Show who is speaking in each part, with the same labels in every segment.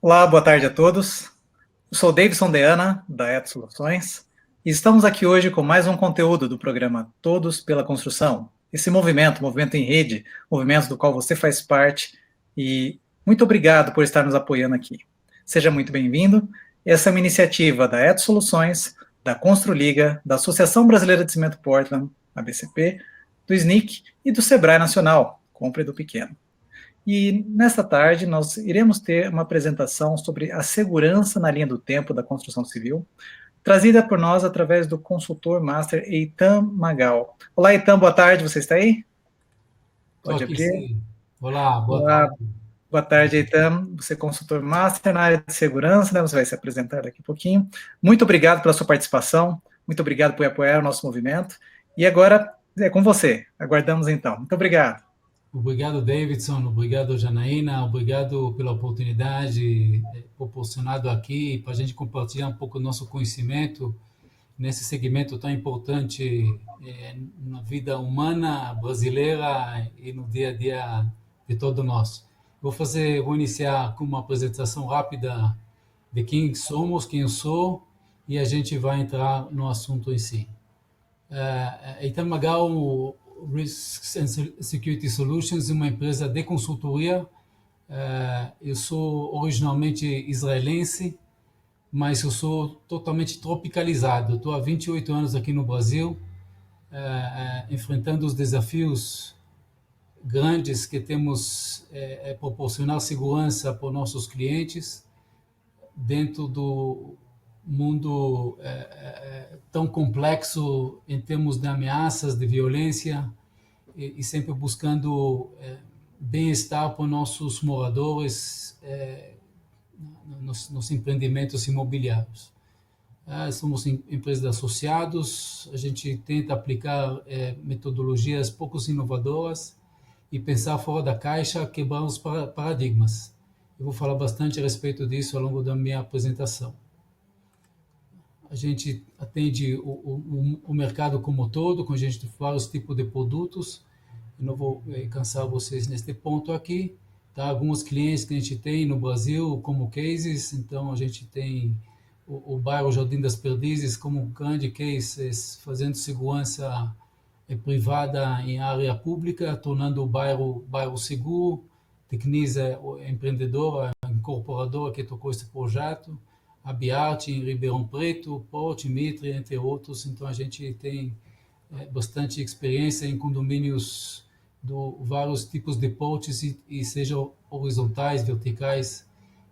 Speaker 1: Olá, boa tarde a todos. Eu sou o Davidson Deana, da ET Soluções, e estamos aqui hoje com mais um conteúdo do programa Todos pela Construção. Esse movimento em rede, movimento do qual você faz parte, e muito obrigado por estar nos apoiando aqui. Seja muito bem-vindo. Essa é uma iniciativa da ET Soluções, da Construliga, da Associação Brasileira de Cimento Portland, ABCP, do SNIC e do Sebrae Nacional, Compre do Pequeno. E nesta tarde nós iremos ter uma apresentação sobre a segurança na linha do tempo da construção civil, trazida por nós através do consultor master Eitan Magal. Olá, Eitan, boa tarde, você está aí?
Speaker 2: Estou
Speaker 1: Pode
Speaker 2: aqui
Speaker 1: abrir.
Speaker 2: sim. Olá, boa
Speaker 1: Olá,
Speaker 2: tarde.
Speaker 1: boa tarde, Eitan. Você é consultor master na área de segurança, né? Você vai se apresentar daqui a pouquinho. Muito obrigado pela sua participação, muito obrigado por apoiar o nosso movimento. E agora é com você. Aguardamos então. Muito obrigado.
Speaker 2: Obrigado, Davidson. Obrigado, Janaína. Obrigado pela oportunidade proporcionada aqui para a gente compartilhar um pouco do nosso conhecimento nesse segmento tão importante na vida humana brasileira e no dia a dia de todos nós. Vou iniciar com uma apresentação rápida de quem somos, quem eu sou, e a gente vai entrar no assunto em si. Eitan Magal Risks and Security Solutions é uma empresa de consultoria. Eu sou originalmente israelense, mas eu sou totalmente tropicalizado. Estou há 28 anos aqui no Brasil, enfrentando os desafios grandes que temos proporcionar segurança para os nossos clientes dentro do mundo tão complexo em termos de ameaças, de violência e sempre buscando bem-estar para nossos moradores nos empreendimentos imobiliários. Somos empresas de associados, a gente tenta aplicar metodologias pouco inovadoras e pensar fora da caixa, quebrar os paradigmas. Eu vou falar bastante a respeito disso ao longo da minha apresentação. A gente atende o mercado como um todo, com a gente tem vários tipos de produtos. Eu não vou cansar vocês neste ponto aqui. Tá? Alguns clientes que a gente tem no Brasil como cases, então a gente tem o bairro Jardim das Perdizes como um grande case, fazendo segurança privada em área pública, tornando o bairro seguro. Tecnisa é empreendedora, incorporadora que tocou esse projeto, a Biarte em Ribeirão Preto, Porto, Mitre, entre outros. Então a gente tem bastante experiência em condomínios de vários tipos de portes e sejam horizontais, verticais.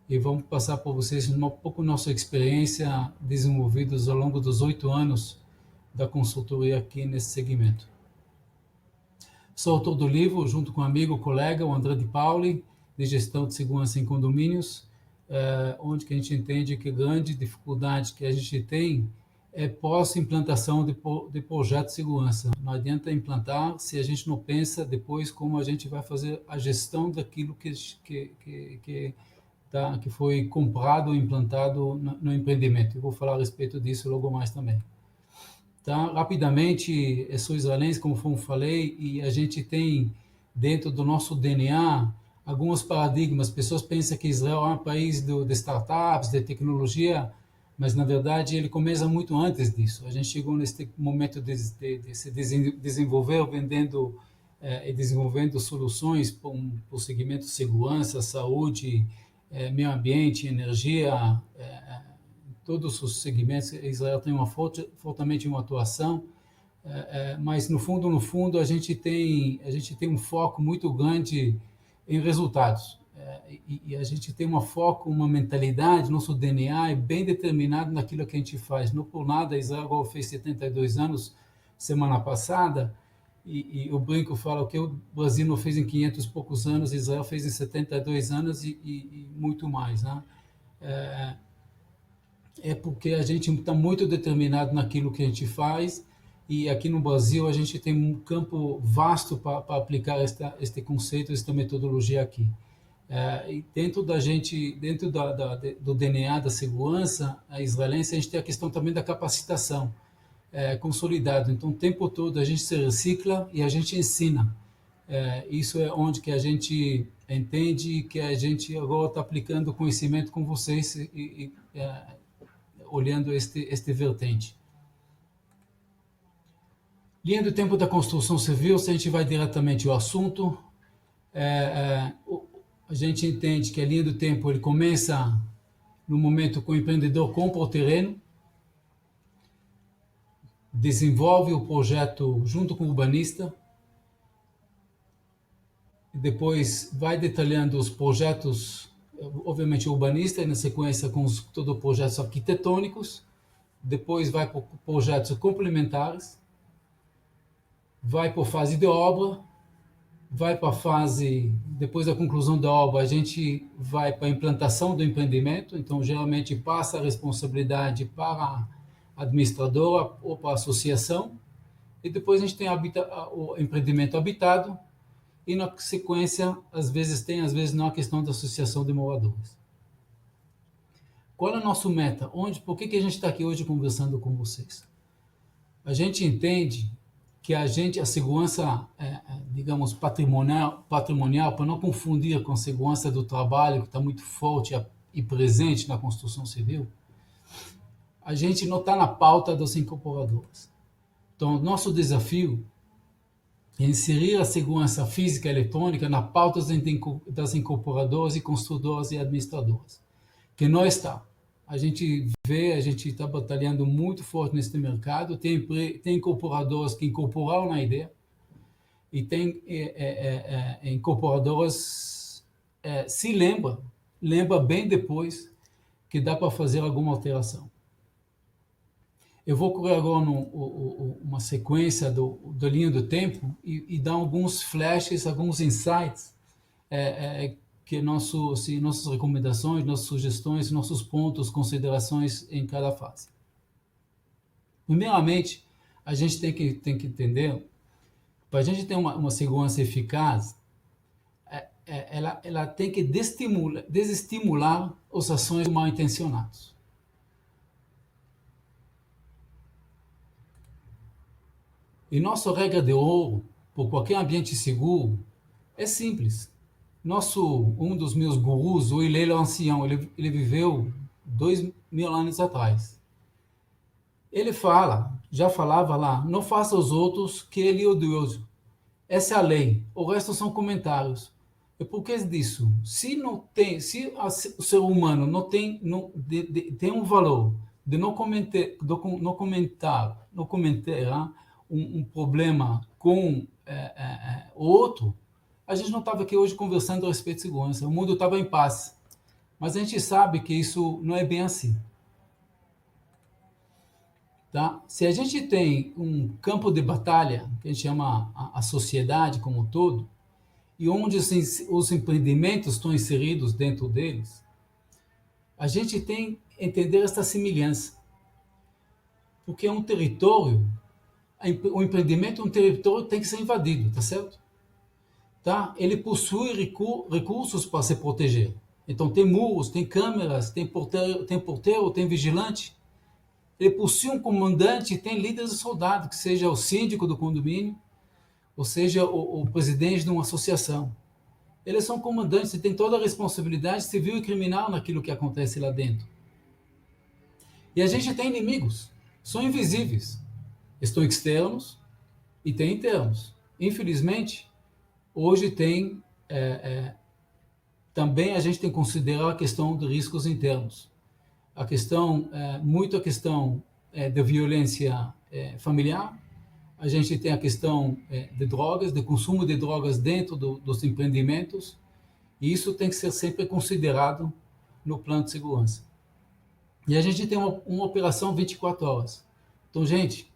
Speaker 2: E vamos passar para vocês um pouco nossa experiência desenvolvidos ao longo dos 8 anos da consultoria aqui nesse segmento. Sou autor do livro, junto com um amigo, colega, o André de Pauli, de Gestão de Segurança em Condomínios, onde que a gente entende que a grande dificuldade que a gente tem é pós-implantação de projeto de segurança. Não adianta implantar se a gente não pensa depois como a gente vai fazer a gestão daquilo que foi comprado ou implantado no empreendimento. Eu vou falar a respeito disso logo mais também. Tá? Rapidamente, eu sou israelense, como falei, e a gente tem dentro do nosso DNA alguns paradigmas. Pessoas pensam que Israel é um país de startups, de tecnologia, mas na verdade ele começa muito antes disso. A gente chegou nesse momento de se desenvolver, vendendo e desenvolvendo soluções para o segmento de segurança, saúde, meio ambiente, energia, todos os segmentos. Israel tem fortemente uma atuação, mas no fundo a gente tem um foco muito grande em resultados, e a gente tem uma mentalidade, nosso DNA é bem determinado naquilo que a gente faz. Não por nada, Israel fez 72 anos semana passada, e o brinco fala que o Brasil não fez em 500 e poucos anos, Israel fez em 72 anos e muito mais, né? Porque a gente está muito determinado naquilo que a gente faz, e aqui no Brasil a gente tem um campo vasto para aplicar este conceito, esta metodologia aqui. E dentro do DNA da segurança israelense, a gente tem a questão também da capacitação consolidada. Então, o tempo todo a gente se recicla e a gente ensina. Isso é onde que a gente entende que a gente agora está aplicando conhecimento com vocês olhando este vertente. Linha do tempo da construção civil, se a gente vai diretamente ao assunto, a gente entende que a linha do tempo ele começa no momento que o empreendedor compra o terreno, desenvolve o projeto junto com o urbanista, e depois vai detalhando os projetos, obviamente urbanista, e na sequência com todos os projetos arquitetônicos, depois vai para projetos complementares, vai para a fase de obra, vai para a fase, depois da conclusão da obra, a gente vai para a implantação do empreendimento, então geralmente passa a responsabilidade para a administradora ou para a associação, e depois a gente tem o empreendimento habitado, e na sequência, às vezes tem, às vezes não, a questão da associação de moradores. Qual é a nossa meta? Por que a gente está aqui hoje conversando com vocês? A gente entende que a segurança, digamos, patrimonial, para não confundir com a segurança do trabalho, que está muito forte e presente na construção civil, a gente não está na pauta das incorporadoras. Então, nosso desafio é inserir a segurança física e eletrônica na pauta das incorporadoras e construtoras e administradoras, que não está. A gente está batalhando muito forte nesse mercado, tem incorporadoras que incorporaram na ideia, e tem incorporadoras se lembra bem depois que dá para fazer alguma alteração. Eu vou correr agora uma sequência da linha do tempo e dar alguns flashes, alguns insights que nossas recomendações, nossas sugestões, nossos pontos, considerações em cada fase. Primeiramente, a gente tem que entender, para a gente ter uma segurança eficaz, ela tem que desestimular as ações mal intencionadas. E nossa regra de ouro, por qualquer ambiente seguro, é simples. Um dos meus gurus, o Hillel Ancião, ele viveu 2000 anos atrás. Ele já falava lá, não faça aos outros que ele é odioso. Essa é a lei, o resto são comentários. E por que disso? Se o ser humano não tem um valor de não comentar um problema com o outro, a gente não estava aqui hoje conversando a respeito de segurança. O mundo estava em paz. Mas a gente sabe que isso não é bem assim. Tá? Se a gente tem um campo de batalha, que a gente chama a sociedade como um todo, e onde os empreendimentos estão inseridos dentro deles, a gente tem que entender essa semelhança. Porque é um território, o empreendimento é um território que tem que ser invadido, tá certo? Tá? Ele possui recursos para se proteger. Então tem muros, tem câmeras, tem porteiro, tem vigilante. Ele possui um comandante, tem líderes de soldados, que seja o síndico do condomínio, ou seja o presidente de uma associação. Eles são comandantes e têm toda a responsabilidade civil e criminal naquilo que acontece lá dentro. E a gente tem inimigos, são invisíveis. Estão externos e tem internos. Infelizmente, hoje também a gente tem que considerar a questão de riscos internos. A questão de violência familiar. A gente tem a questão de drogas, de consumo de drogas dentro dos empreendimentos, e isso tem que ser sempre considerado no plano de segurança. E a gente tem uma operação 24 horas. Então, gente,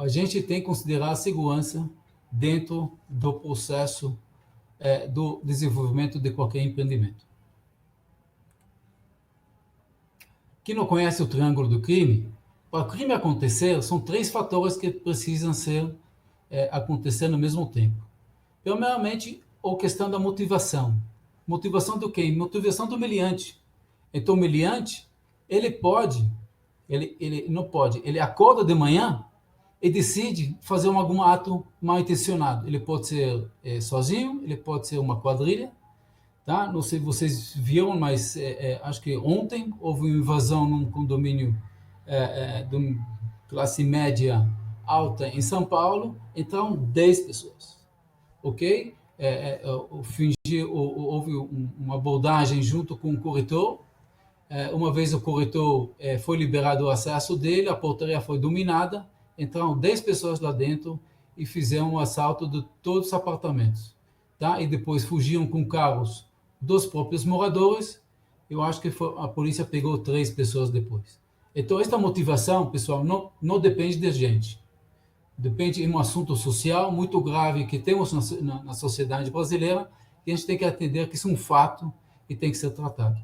Speaker 2: a gente tem que considerar a segurança dentro do processo do desenvolvimento de qualquer empreendimento. Quem não conhece o triângulo do crime, para o crime acontecer, são 3 fatores que precisam acontecer no mesmo tempo. Primeiramente, a questão da motivação. Motivação do quê? Motivação do meliante. Então, o meliante, ele acorda de manhã, e decide fazer algum ato mal intencionado. Ele pode ser sozinho, ele pode ser uma quadrilha, tá? Não sei se vocês viram, mas acho que ontem houve uma invasão num condomínio de classe média alta em São Paulo, então 10 pessoas, ok? Houve uma abordagem junto com o corretor. Uma vez o corretor foi liberado o acesso dele, a portaria foi dominada, entraram 10 pessoas lá dentro e fizeram um assalto de todos os apartamentos, tá? E depois fugiam com carros dos próprios moradores. Eu acho que a polícia pegou 3 pessoas depois. Então, esta motivação, pessoal, não depende da gente. Depende de um assunto social muito grave que temos na sociedade brasileira, e a gente tem que atender que isso é um fato e tem que ser tratado.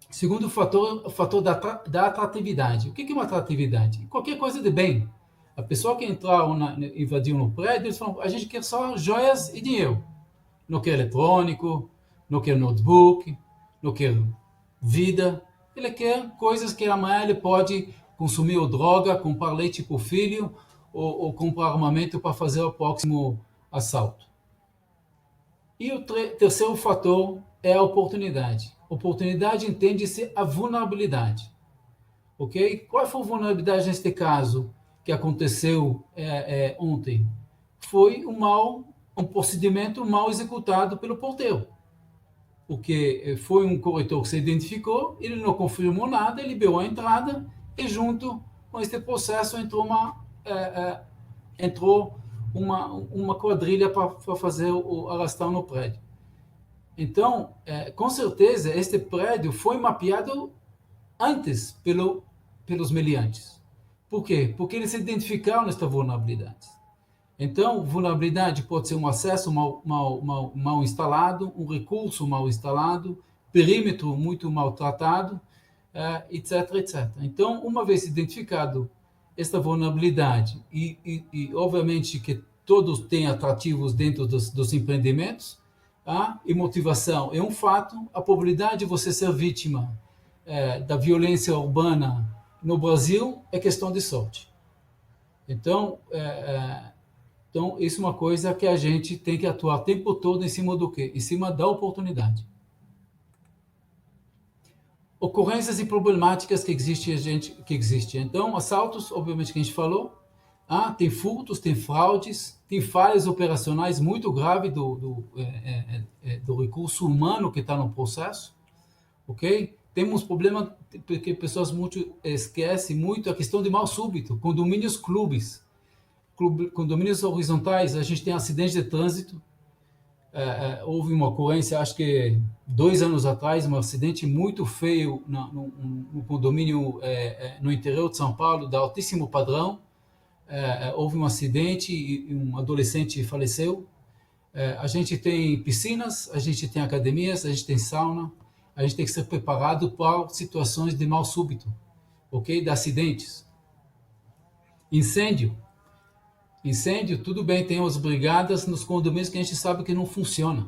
Speaker 2: Segundo fator, o fator da atratividade. O que é uma atratividade? Qualquer coisa de bem. A pessoa que invadiu no prédio, eles falam, a gente quer só joias e dinheiro. Não quer eletrônico, não quer notebook, não quer vida. Ele quer coisas que amanhã ele pode consumir ou droga, comprar leite para o filho, ou comprar armamento para fazer o próximo assalto. E o terceiro fator é a oportunidade. Oportunidade entende-se a vulnerabilidade. Ok? Qual foi a vulnerabilidade neste caso que aconteceu ontem? Foi um procedimento mal executado pelo porteiro. Porque foi um corretor que se identificou, ele não confirmou nada, ele liberou a entrada e junto com este processo entrou uma quadrilha para fazer o arrastão no prédio. Então, com certeza, este prédio foi mapeado antes pelos meliantes. Por quê? Porque eles se identificaram nesta vulnerabilidade. Então, vulnerabilidade pode ser um acesso mal instalado, um recurso mal instalado, perímetro muito maltratado, etc, etc. Então, uma vez identificado esta vulnerabilidade e obviamente que todos têm atrativos dentro dos empreendimentos, e motivação é um fato, a probabilidade de você ser vítima da violência urbana no Brasil é questão de sorte. Então, isso é uma coisa que a gente tem que atuar o tempo todo em cima do quê? Em cima da oportunidade. Ocorrências e problemáticas que existem. Então, assaltos, obviamente que a gente falou, tem furtos, tem fraudes, tem falhas operacionais muito graves do recurso humano que está no processo, ok? Temos problema porque pessoas esquecem muito a questão de mal súbito, condomínios condomínios horizontais, a gente tem acidente de trânsito. Houve uma ocorrência, acho que 2 anos atrás, um acidente muito feio no condomínio no interior de São Paulo, de altíssimo padrão. Houve um acidente e um adolescente faleceu. A gente tem piscinas, a gente tem academias, a gente tem sauna. A gente tem que ser preparado para situações de mal súbito, ok? De acidentes. Incêndio, tudo bem, tem as brigadas nos condomínios que a gente sabe que não funciona.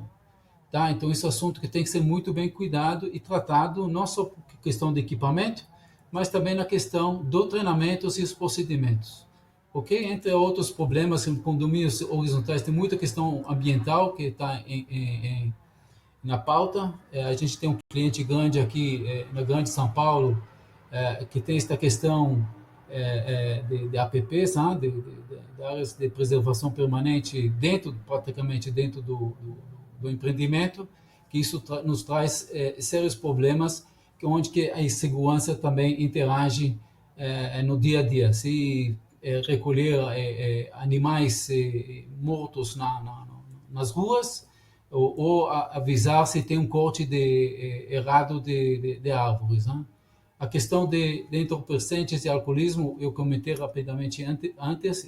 Speaker 2: Tá? Então, esse é um assunto que tem que ser muito bem cuidado e tratado, não só por questão de equipamento, mas também na questão do treinamento e os procedimentos. Ok? Entre outros problemas, em condomínios horizontais tem muita questão ambiental que está na pauta. A gente tem um cliente grande aqui na Grande São Paulo que tem esta questão de APPs, de áreas de preservação permanente praticamente dentro do empreendimento, que isso nos traz sérios problemas, onde que a insegurança também interage no dia a dia. Se recolher animais mortos nas ruas, ou avisar se tem um corte errado de árvores. Né? A questão de entorpecentes e alcoolismo, eu comentei rapidamente antes,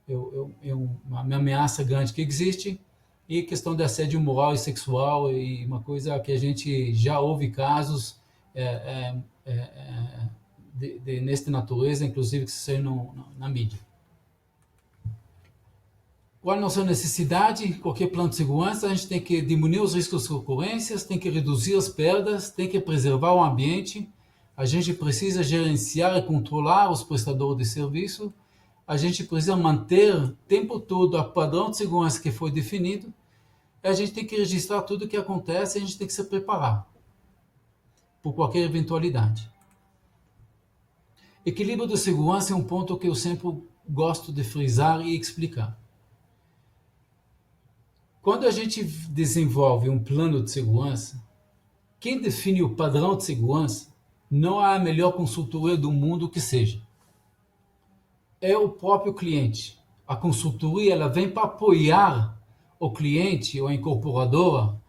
Speaker 2: é uma ameaça grande que existe, e questão de assédio moral e sexual, e uma coisa que a gente já ouve casos nesta natureza, inclusive que saem na mídia. Qual a nossa necessidade? Qualquer plano de segurança, a gente tem que diminuir os riscos de ocorrências, tem que reduzir as perdas, tem que preservar o ambiente, a gente precisa gerenciar e controlar os prestadores de serviço, a gente precisa manter o tempo todo o padrão de segurança que foi definido, e a gente tem que registrar tudo o que acontece e a gente tem que se preparar por qualquer eventualidade. Equilíbrio de segurança é um ponto que eu sempre gosto de frisar e explicar. Quando a gente desenvolve um plano de segurança, quem define o padrão de segurança não é a melhor consultoria do mundo que seja. É o próprio cliente. A consultoria ela vem para apoiar o cliente ou a incorporadora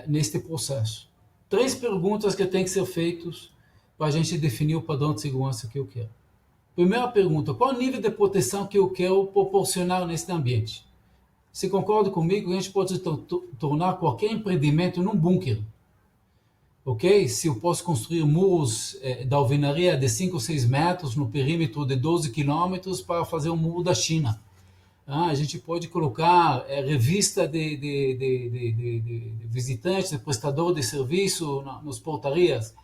Speaker 2: neste processo. 3 perguntas que têm que ser feitas para a gente definir o padrão de segurança que eu quero. Primeira pergunta, qual o nível de proteção que eu quero proporcionar nesse ambiente? Você concorda comigo? A gente pode tornar qualquer empreendimento num bunker. Ok? Se eu posso construir muros da alvenaria de 5 ou 6 metros no perímetro de 12 quilômetros para fazer um muro da China. A gente pode colocar revista de visitantes, de prestador de serviço nas portarias.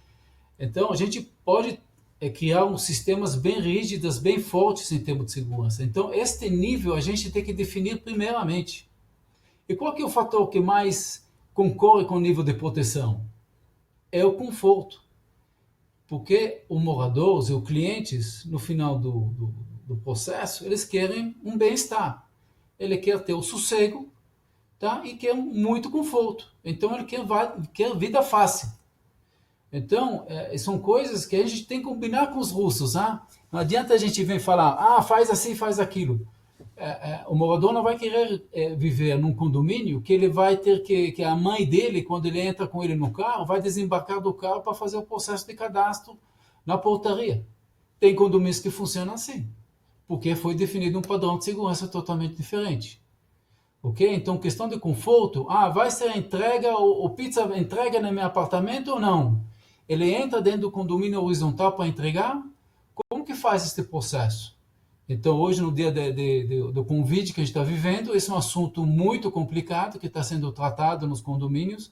Speaker 2: Então, a gente pode criar uns sistemas bem rígidos, bem fortes em termos de segurança. Então, este nível a gente tem que definir primeiramente. E qual que é o fator que mais concorre com o nível de proteção? É o conforto. Porque os moradores e os clientes, no final do processo, eles querem um bem-estar. Ele quer ter o sossego, tá? E quer muito conforto. Então, ele quer vida fácil. Então, são coisas que a gente tem que combinar com os russos. Não adianta a gente vir falar, faz assim, faz aquilo. O morador não vai querer viver num condomínio que ele vai ter que a mãe dele, quando ele entra com ele no carro, vai desembarcar do carro para fazer o processo de cadastro na portaria. Tem condomínios que funcionam assim, porque foi definido um padrão de segurança totalmente diferente. Ok? Então, questão de conforto, vai ser entrega, o pizza entrega no meu apartamento ou não? Ele entra dentro do condomínio horizontal para entregar? Como que faz este processo? Então, hoje, no dia do Covid que a gente está vivendo, esse é um assunto muito complicado que está sendo tratado nos condomínios.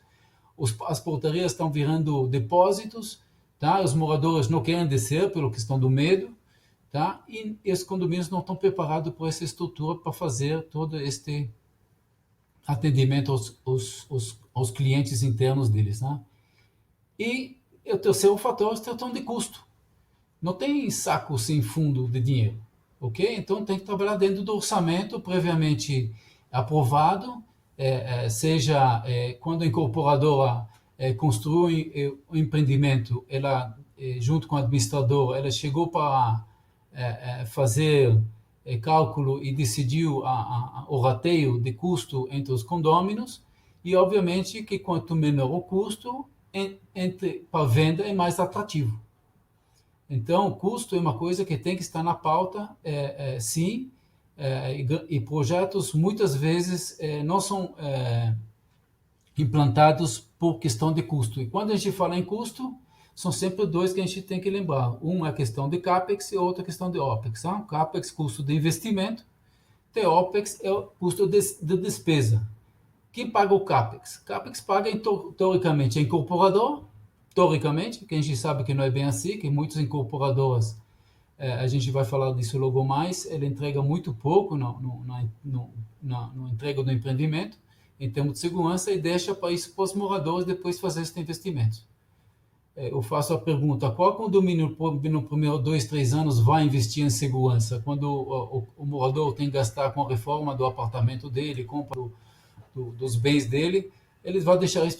Speaker 2: As portarias estão virando depósitos, tá? Os moradores não querem descer pela questão do medo, tá? E os condomínios não estão preparados por essa estrutura para fazer todo este atendimento aos clientes internos deles, né? E o terceiro fator é a questão de custo. Não tem saco sem fundo de dinheiro, ok? Então tem que trabalhar dentro do orçamento previamente aprovado, seja quando a incorporadora construiu o empreendimento, ela junto com o administrador, ela chegou para fazer cálculo e decidiu o rateio de custo entre os condôminos, e obviamente que quanto menor o custo, para venda é mais atrativo. Então, o custo é uma coisa que tem que estar na pauta, sim, e projetos muitas vezes não são implantados por questão de custo. E quando a gente fala em custo, são sempre 2 que a gente tem que lembrar. Um é a questão de CAPEX e outra a questão de OPEX. CAPEX, custo de investimento, e OPEX é o custo de despesa. Quem paga o CAPEX? CAPEX paga, teoricamente, a incorporador, teoricamente, que a gente sabe que não é bem assim, que muitas incorporadoras, a gente vai falar disso logo mais, ele entrega muito pouco na entrega do empreendimento, em termos de segurança, e deixa para isso para os moradores depois fazer esse investimento. Eu faço a pergunta, qual condomínio no primeiro 2, 3 anos vai investir em segurança? Quando o morador tem que gastar com a reforma do apartamento dele, compra dos bens dele, eles vão deixar isso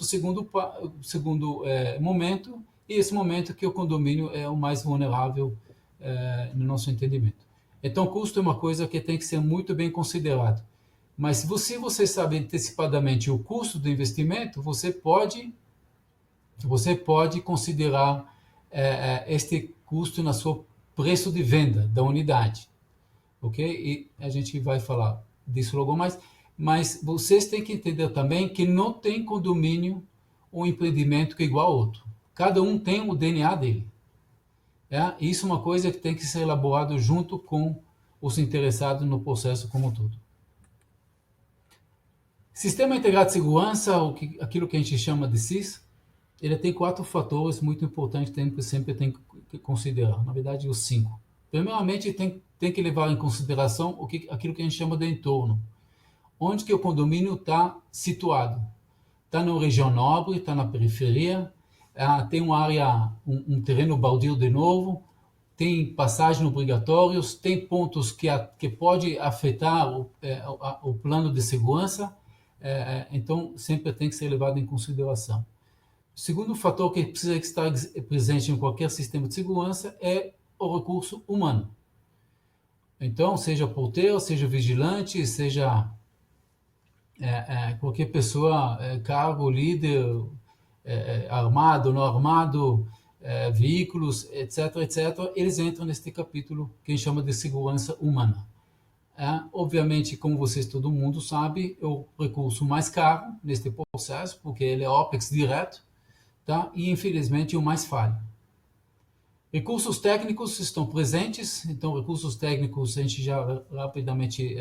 Speaker 2: para o segundo momento, e esse momento que o condomínio é o mais vulnerável no nosso entendimento. Então, custo é uma coisa que tem que ser muito bem considerado. Mas se você sabe antecipadamente o custo do investimento, você pode considerar este custo no seu preço de venda da unidade. Ok? E a gente vai falar disso logo mais. Mas vocês têm que entender também que não tem condomínio ou empreendimento que é igual ao outro. Cada um tem o DNA dele. Isso é uma coisa que tem que ser elaborado junto com os interessados no processo como um todo. Sistema Integrado de Segurança, aquilo que a gente chama de SIS, ele tem 4 fatores muito importantes que sempre tem que considerar. Na verdade, os 5. Primeiramente, tem que tem que levar em consideração aquilo que a gente chama de entorno. Onde que o condomínio está situado? Está numa região nobre, está na periferia, tem uma área, um terreno baldio de novo, tem passagens obrigatórias, tem pontos que pode afetar o plano de segurança, então sempre tem que ser levado em consideração. O segundo fator que precisa estar presente em qualquer sistema de segurança é o recurso humano. Então, seja porteiro, seja vigilante, seja qualquer pessoa, cargo, líder, armado, não armado, veículos, etc., etc., eles entram neste capítulo que a gente chama de segurança humana. Obviamente, como vocês, todo mundo sabe, é o recurso mais caro neste processo, porque ele é OPEX direto, tá? E infelizmente o mais falho. Recursos técnicos estão presentes, então recursos técnicos a gente já rapidamente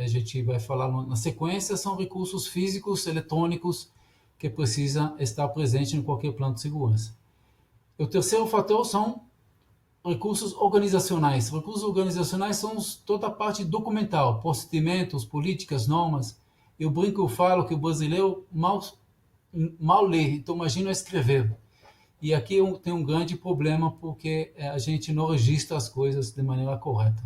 Speaker 2: vai falar na sequência, são recursos físicos, eletrônicos, que precisa estar presente em qualquer plano de segurança. O terceiro fator são recursos organizacionais. Recursos organizacionais são toda a parte documental, procedimentos, políticas, normas. Eu falo que o brasileiro mal lê, então imagina escrever. E aqui tem um grande problema porque a gente não registra as coisas de maneira correta.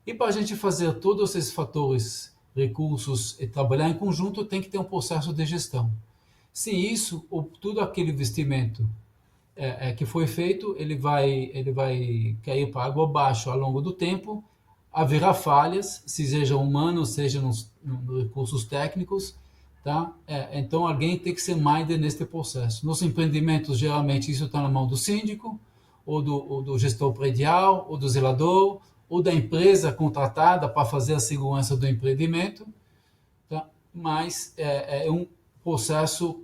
Speaker 2: E para a gente fazer todos esses fatores, recursos e trabalhar em conjunto, tem que ter um processo de gestão. Sem isso, todo aquele investimento que foi feito, ele vai cair para água abaixo ao longo do tempo, haverá falhas, seja humano, seja nos recursos técnicos, tá? Então alguém tem que ser minded neste processo. Nos empreendimentos, geralmente, isso está na mão do síndico, ou do gestor predial, ou do zelador, ou da empresa contratada para fazer a segurança do empreendimento, tá? Mas é um processo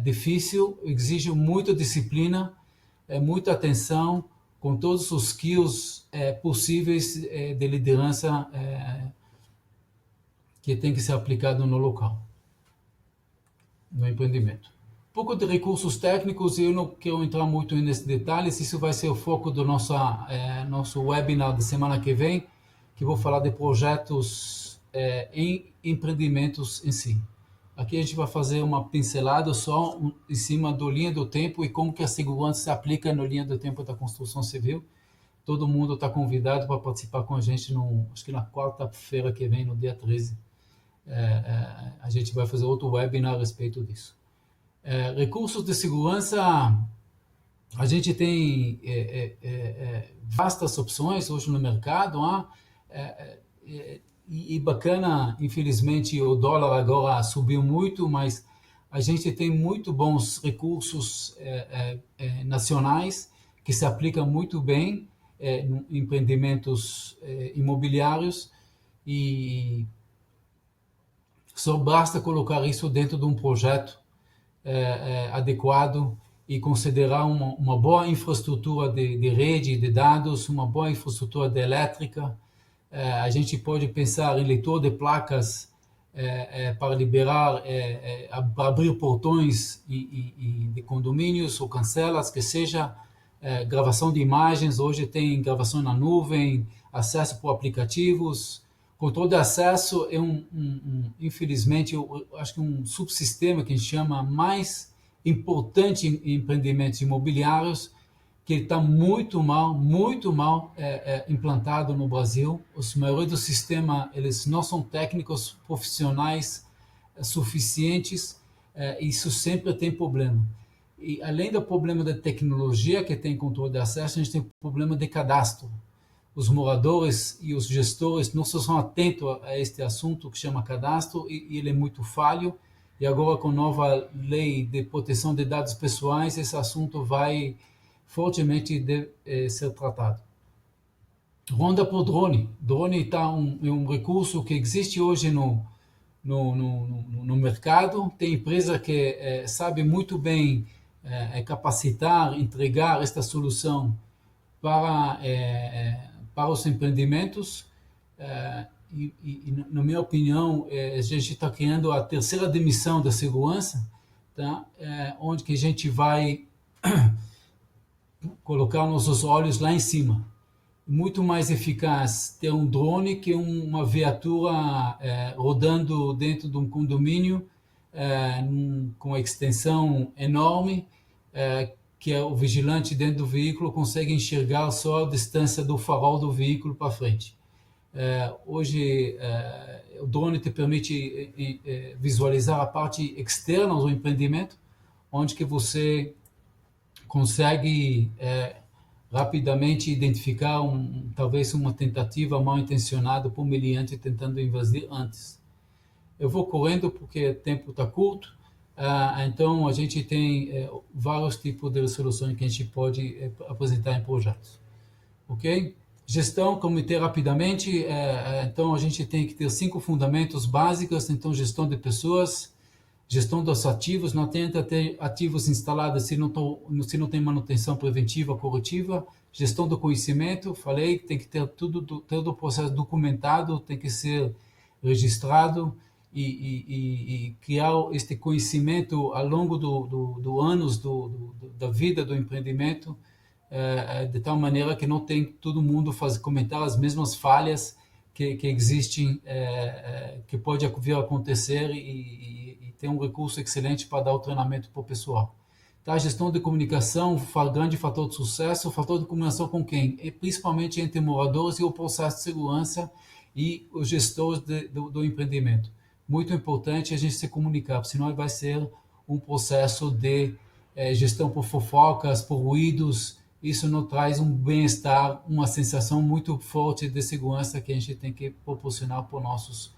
Speaker 2: difícil, exige muita disciplina, muita atenção, com todos os skills possíveis de liderança que tem que ser aplicado no local, no empreendimento. Um pouco de recursos técnicos, eu não quero entrar muito nesses detalhes, isso vai ser o foco do nosso webinar da semana que vem, que vou falar de projetos em empreendimentos em si. Aqui a gente vai fazer uma pincelada só em cima da linha do tempo e como que a segurança se aplica na linha do tempo da construção civil. Todo mundo está convidado para participar com a gente, acho que na quarta-feira que vem, no dia 13. A gente vai fazer outro webinar a respeito disso. Recursos de segurança, a gente tem vastas opções hoje no mercado, e bacana, infelizmente o dólar agora subiu muito, mas a gente tem muito bons recursos nacionais que se aplicam muito bem em empreendimentos imobiliários e só basta colocar isso dentro de um projeto adequado e considerar uma boa infraestrutura de rede de dados, uma boa infraestrutura de elétrica. A gente pode pensar em leitor de placas para liberar, para abrir portões de condomínios ou cancelas, que seja gravação de imagens. Hoje tem gravação na nuvem, acesso por aplicativos. Controle de acesso é infelizmente, eu acho que um subsistema que a gente chama mais importante em empreendimentos imobiliários, que está muito mal implantado no Brasil. Os maioria do sistema, eles não são técnicos profissionais suficientes, isso sempre tem problema. E além do problema da tecnologia que tem controle de acesso, a gente tem o problema de cadastro. Os moradores e os gestores não são atentos a este assunto que chama cadastro e ele é muito falho. E agora com a nova lei de proteção de dados pessoais, esse assunto vai fortemente ser tratado. Ronda por drone. Drone é um recurso que existe hoje no mercado. Tem empresa que sabe muito bem capacitar, entregar esta solução para os empreendimentos. E na minha opinião, a gente está criando a terceira dimensão da segurança, tá? Onde que a gente vai colocar nossos olhos lá em cima. muito mais eficaz ter um drone que uma viatura rodando dentro de um condomínio com extensão enorme, que o vigilante dentro do veículo consegue enxergar só a distância do farol do veículo para frente. Hoje, o drone te permite visualizar a parte externa do empreendimento, onde que você consegue rapidamente identificar talvez uma tentativa mal intencionada por meliante tentando invadir antes. Eu vou correndo porque o tempo está curto, então a gente tem vários tipos de resoluções que a gente pode apresentar em projetos. Ok? Gestão, comitê rapidamente, então a gente tem que ter 5 fundamentos básicos, então gestão de pessoas, gestão dos ativos, não tenta ter ativos instalados se não tem manutenção preventiva, corretiva, gestão do conhecimento, falei, tem que ter todo o processo documentado, tem que ser registrado e criar este conhecimento ao longo do anos da vida do empreendimento, de tal maneira que não tem todo mundo comentar as mesmas falhas que existem, que pode vir a acontecer e tem um recurso excelente para dar o treinamento para o pessoal. Tá? Gestão de comunicação, grande fator de sucesso, fator de comunicação com quem? E principalmente entre moradores e o processo de segurança e os gestores do empreendimento. Muito importante a gente se comunicar, senão vai ser um processo de gestão por fofocas, por ruídos. Isso não traz um bem-estar, uma sensação muito forte de segurança que a gente tem que proporcionar para os nossos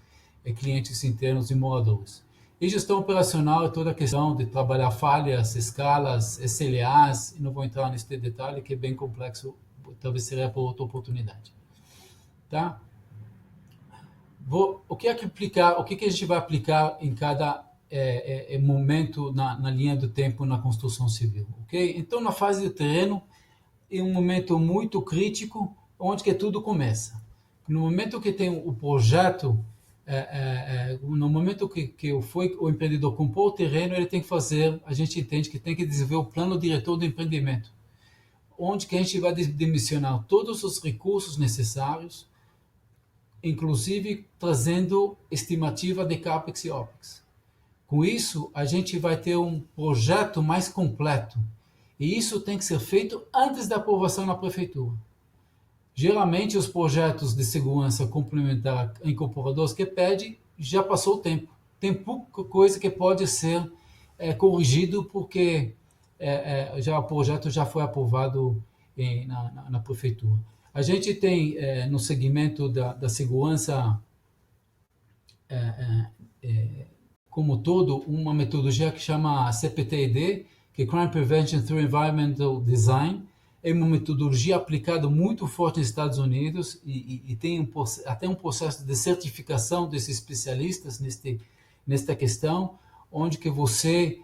Speaker 2: clientes internos e moradores. E gestão operacional é toda a questão de trabalhar falhas, escalas, SLAs, e não vou entrar nesse detalhe que é bem complexo, talvez seria para outra oportunidade. Tá? O que a gente vai aplicar em cada momento na linha do tempo na construção civil? Okay? Então, na fase de terreno, é um momento muito crítico, onde que tudo começa. No momento que tem o projeto, no momento que o empreendedor comprou o terreno, ele tem que fazer, a gente entende que tem que desenvolver o plano diretor do empreendimento, onde que a gente vai dimensionar todos os recursos necessários, inclusive trazendo estimativa de CAPEX e OPEX. Com isso, a gente vai ter um projeto mais completo, e isso tem que ser feito antes da aprovação na prefeitura. Geralmente, os projetos de segurança complementar incorporadores que pede, já passou o tempo. Tem pouca coisa que pode ser corrigido porque o projeto já foi aprovado na prefeitura. A gente tem, no segmento da segurança como todo, uma metodologia que chama CPTED, que é Crime Prevention Through Environmental Design. É uma metodologia aplicada muito forte nos Estados Unidos e tem até um processo de certificação desses especialistas nesta questão, onde que você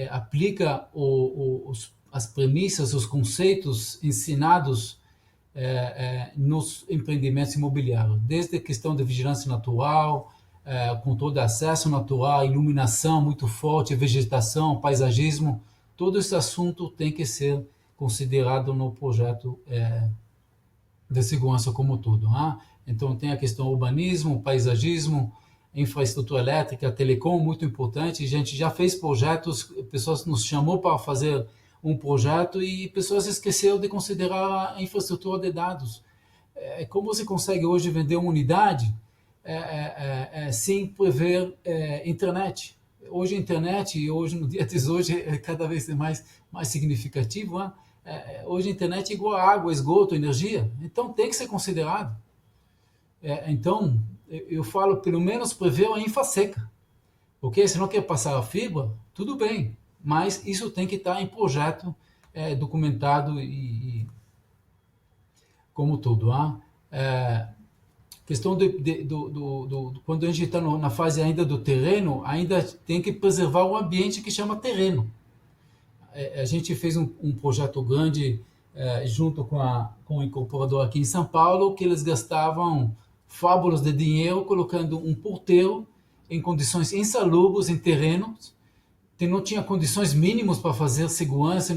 Speaker 2: aplica as premissas, os conceitos ensinados nos empreendimentos imobiliários, desde a questão de vigilância natural, controle de acesso natural, iluminação muito forte, vegetação, paisagismo. Todo esse assunto tem que ser considerado no projeto de segurança como todo. Então, tem a questão urbanismo, paisagismo, infraestrutura elétrica, telecom, muito importante. A gente já fez projetos, pessoas nos chamou para fazer um projeto e pessoas esqueceram de considerar a infraestrutura de dados. Como você consegue hoje vender uma unidade sem prever internet? Hoje a internet, no dia de hoje, é cada vez mais significativo. Hoje a internet é igual a água, esgoto, energia. Então tem que ser considerado. Então, eu falo, pelo menos prever a infra seca. Porque se não quer passar a fibra, tudo bem. Mas isso tem que estar em projeto documentado e como tudo. Questão quando a gente está na fase ainda do terreno, ainda tem que preservar o ambiente que chama terreno. A gente fez um projeto grande junto com o incorporador aqui em São Paulo, que eles gastavam fábulas de dinheiro colocando um porteiro em condições insalubres em terrenos, que não tinha condições mínimas para fazer segurança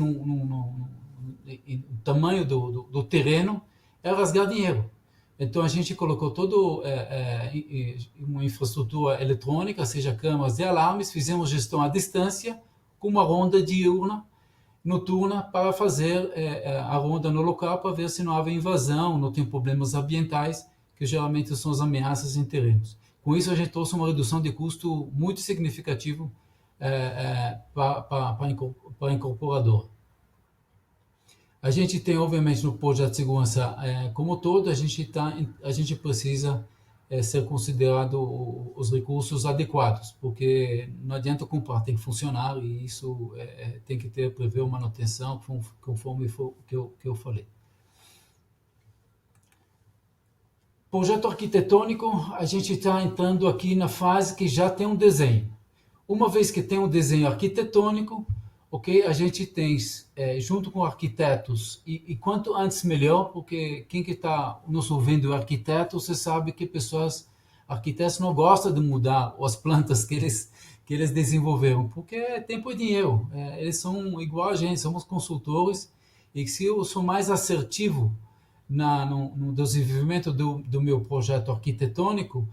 Speaker 2: o tamanho do terreno, é rasgar dinheiro. Então, a gente colocou toda uma infraestrutura eletrônica, seja câmaras de alarmes, fizemos gestão à distância, com uma ronda diurna, noturna, para fazer a ronda no local, para ver se não há invasão, não tem problemas ambientais, que geralmente são as ameaças em terrenos. Com isso, a gente trouxe uma redução de custo muito significativa para a incorporadora. A gente tem, obviamente, no projeto de segurança como todo, a gente precisa ser considerado os recursos adequados, porque não adianta comprar, tem que funcionar e isso tem que prever uma manutenção conforme que eu falei. Projeto arquitetônico, a gente está entrando aqui na fase que já tem um desenho. Uma vez que tem um desenho arquitetônico, ok, a gente tem, junto com arquitetos, e quanto antes melhor, porque quem que está nos ouvindo é arquiteto, você sabe que arquitetos não gostam de mudar as plantas que eles desenvolveram, porque é tempo e dinheiro. Eles são igual a gente, somos consultores, e se eu sou mais assertivo no desenvolvimento do meu projeto arquitetônico,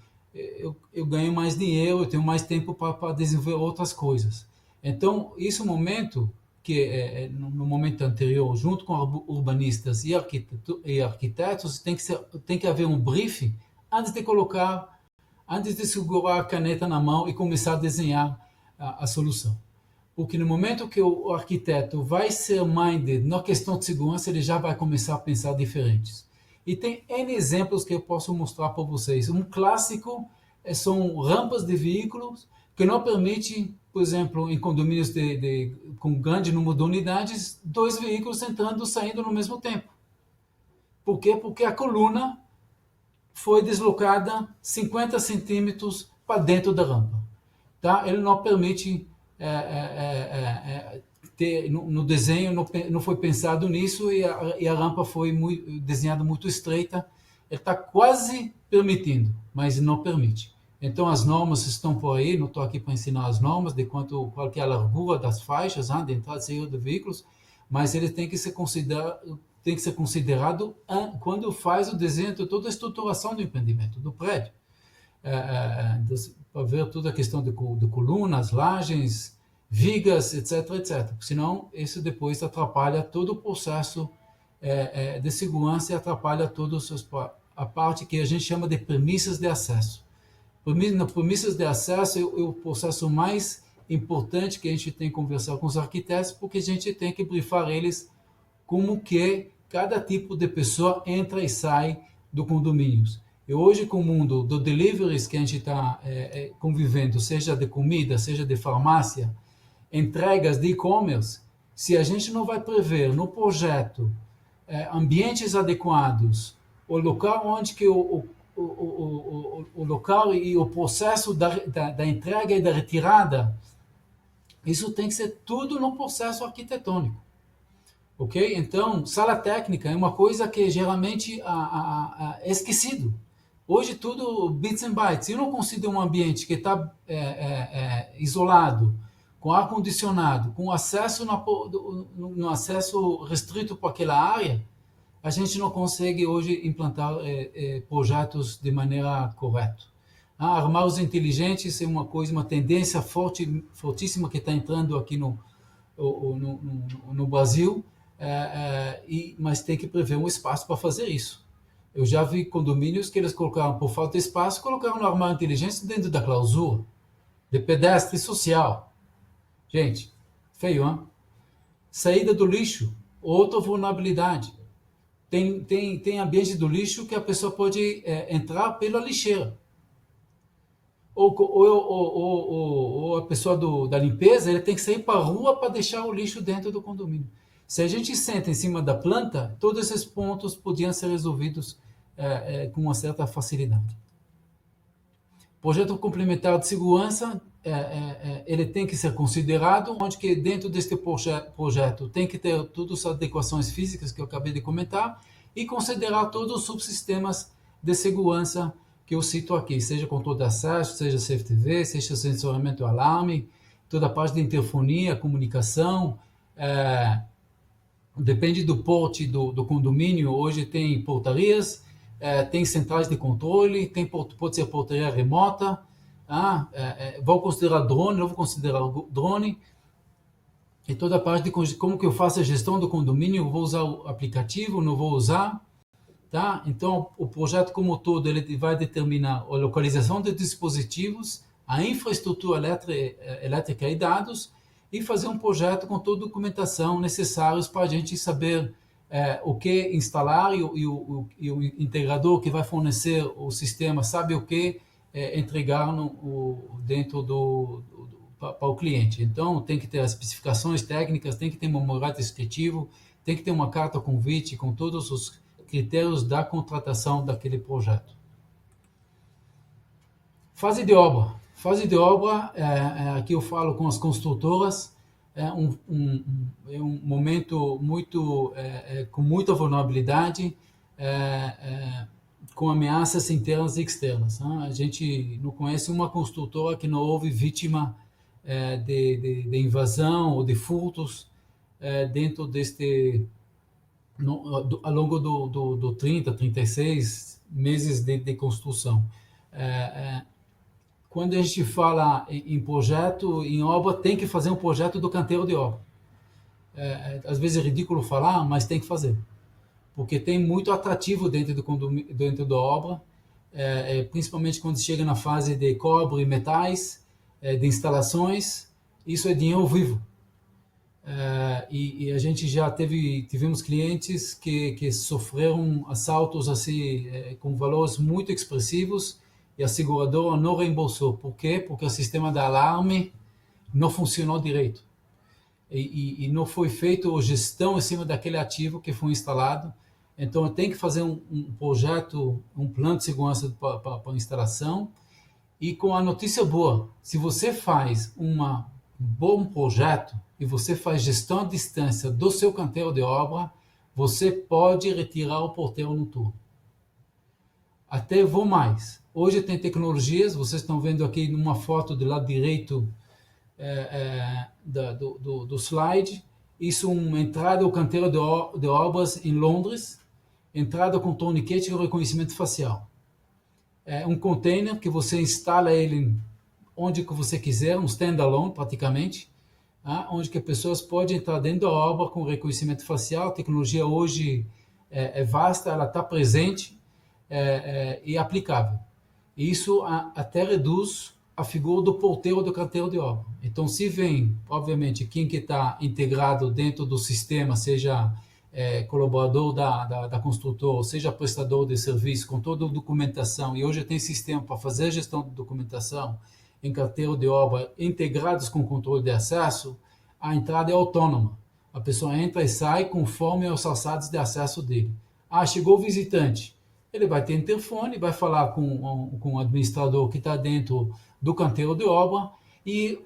Speaker 2: eu ganho mais dinheiro, eu tenho mais tempo para desenvolver outras coisas. Então, esse momento, que no momento anterior, junto com urbanistas e arquitetos, tem que haver um briefing antes de segurar a caneta na mão e começar a desenhar a solução. Porque no momento que o arquiteto vai ser minded na questão de segurança, ele já vai começar a pensar diferentes. E tem N exemplos que eu posso mostrar para vocês. Um clássico são rampas de veículos que não permitem, por exemplo, em condomínios com grande número de unidades, 2 veículos entrando e saindo no mesmo tempo. Por quê? Porque a coluna foi deslocada 50 centímetros para dentro da rampa. Tá? Ele não permite no desenho não foi pensado nisso e a rampa foi desenhada muito estreita. Ele está quase permitindo, mas não permite. Então as normas estão por aí, não estou aqui para ensinar as normas de qual que é a largura das faixas de entrada e saída de veículos, mas ele tem que ser considerado quando faz o desenho de toda a estruturação do empreendimento, do prédio. Para ver toda a questão de colunas, lajes, vigas, etc, etc. Senão, isso depois atrapalha todo o processo de segurança e atrapalha a parte que a gente chama de premissas de acesso. Nas premissas de acesso é o processo mais importante que a gente tem que conversar com os arquitetos, porque a gente tem que brifar eles como que cada tipo de pessoa entra e sai do condomínio. E hoje, com o mundo do deliveries que a gente está convivendo, seja de comida, seja de farmácia, entregas de e-commerce, se a gente não vai prever no projeto ambientes adequados, o local onde que o local e o processo da entrega e da retirada, isso tem que ser tudo no processo arquitetônico. Ok? Então, sala técnica é uma coisa que geralmente é esquecido. Hoje tudo bits and bytes. Eu não consigo um ambiente que está isolado, com ar-condicionado, com acesso no acesso restrito para aquela área, a gente não consegue hoje implantar projetos de maneira correta. Armários inteligentes é uma tendência fortíssima que está entrando aqui no Brasil, mas tem que prever um espaço para fazer isso. Eu já vi condomínios que eles colocaram, por falta de espaço, colocaram um armário inteligente dentro da clausura, de pedestre social. Gente, feio, hein? Saída do lixo, outra vulnerabilidade. Tem ambiente do lixo que a pessoa pode entrar pela lixeira. Ou a pessoa da limpeza, ele tem que sair para a rua para deixar o lixo dentro do condomínio. Se a gente senta em cima da planta, todos esses pontos podiam ser resolvidos com uma certa facilidade. Projeto complementar de segurança, ele tem que ser considerado, onde que dentro deste projeto tem que ter todas as adequações físicas que eu acabei de comentar e considerar todos os subsistemas de segurança que eu cito aqui, seja controle de acesso, seja CFTV, seja sensoramento alarme, toda a parte de interfonia, comunicação, depende do porte do condomínio. Hoje tem portarias, tem centrais de controle, pode ser portaria remota. Vou considerar drone, não vou considerar drone. E toda a parte de como que eu faço a gestão do condomínio, vou usar o aplicativo, não vou usar. Tá? Então, o projeto como um todo ele vai determinar a localização de dispositivos, a infraestrutura elétrica e dados, e fazer um projeto com toda a documentação necessários para a gente saber o que instalar e o integrador que vai fornecer o sistema sabe o que entregar dentro para o cliente. Então, tem que ter as especificações técnicas, tem que ter um memorial descritivo, tem que ter uma carta convite com todos os critérios da contratação daquele projeto. Fase de obra. Fase de obra, aqui eu falo com as construtoras, é um momento com muita vulnerabilidade, com ameaças internas e externas. Né? A gente não conhece uma construtora que não houve vítima de invasão ou de furtos dentro ao longo do 30, 36 meses de construção. Quando a gente fala em projeto, em obra, tem que fazer um projeto do canteiro de obra. Às vezes é ridículo falar, mas tem que fazer. Porque tem muito atrativo dentro da obra, principalmente quando chega na fase de cobre e metais, de instalações, isso é dinheiro vivo. E a gente já tivemos clientes que sofreram assaltos assim, com valores muito expressivos, e a seguradora não reembolsou. Por quê? Porque o sistema de alarme não funcionou direito. E não foi feita a gestão em cima daquele ativo que foi instalado. Então, tem que fazer um projeto, um plano de segurança para a instalação. E com a notícia boa, se você faz um bom projeto e você faz gestão à distância do seu canteiro de obra, você pode retirar o porteiro noturno. Até vou mais. Hoje tem tecnologias, vocês estão vendo aqui numa foto do lado direito do slide, isso uma entrada ao canteiro de obras em Londres, entrada com torniquete e reconhecimento facial. Um container que você instala ele onde que você quiser, um standalone praticamente, onde que as pessoas podem entrar dentro da obra com reconhecimento facial. A tecnologia hoje é vasta, ela está presente e aplicável. Isso até reduz a figura do porteiro do canteiro de obra. Então, se vem, obviamente, quem que está integrado dentro do sistema, seja colaborador da construtora, seja prestador de serviço, com toda a documentação, e hoje tem sistema para fazer a gestão de documentação em canteiro de obra integrados com controle de acesso, a entrada é autônoma. A pessoa entra e sai conforme os alçados de acesso dele. Chegou o visitante. Ele vai ter interfone, vai falar com o administrador que está dentro do canteiro de obra e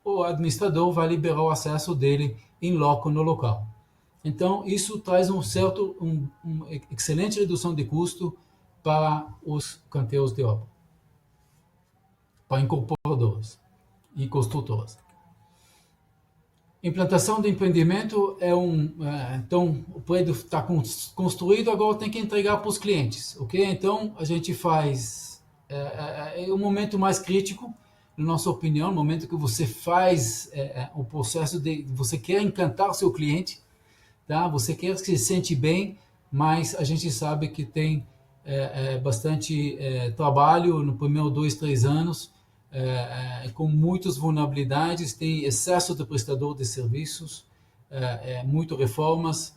Speaker 2: o administrador vai liberar o acesso dele em loco no local. Então, isso traz uma excelente redução de custo para os canteiros de obra, para incorporadoras e construtoras. Implantação do empreendimento então o prédio está construído, agora tem que entregar para os clientes, ok? Então a gente faz o momento mais crítico, na nossa opinião, o momento que você faz o processo de você quer encantar o seu cliente, tá? Você quer que se sente bem, mas a gente sabe que tem bastante trabalho no primeiro 2, 3 anos. Com muitas vulnerabilidades, tem excesso de prestador de serviços, muito reformas,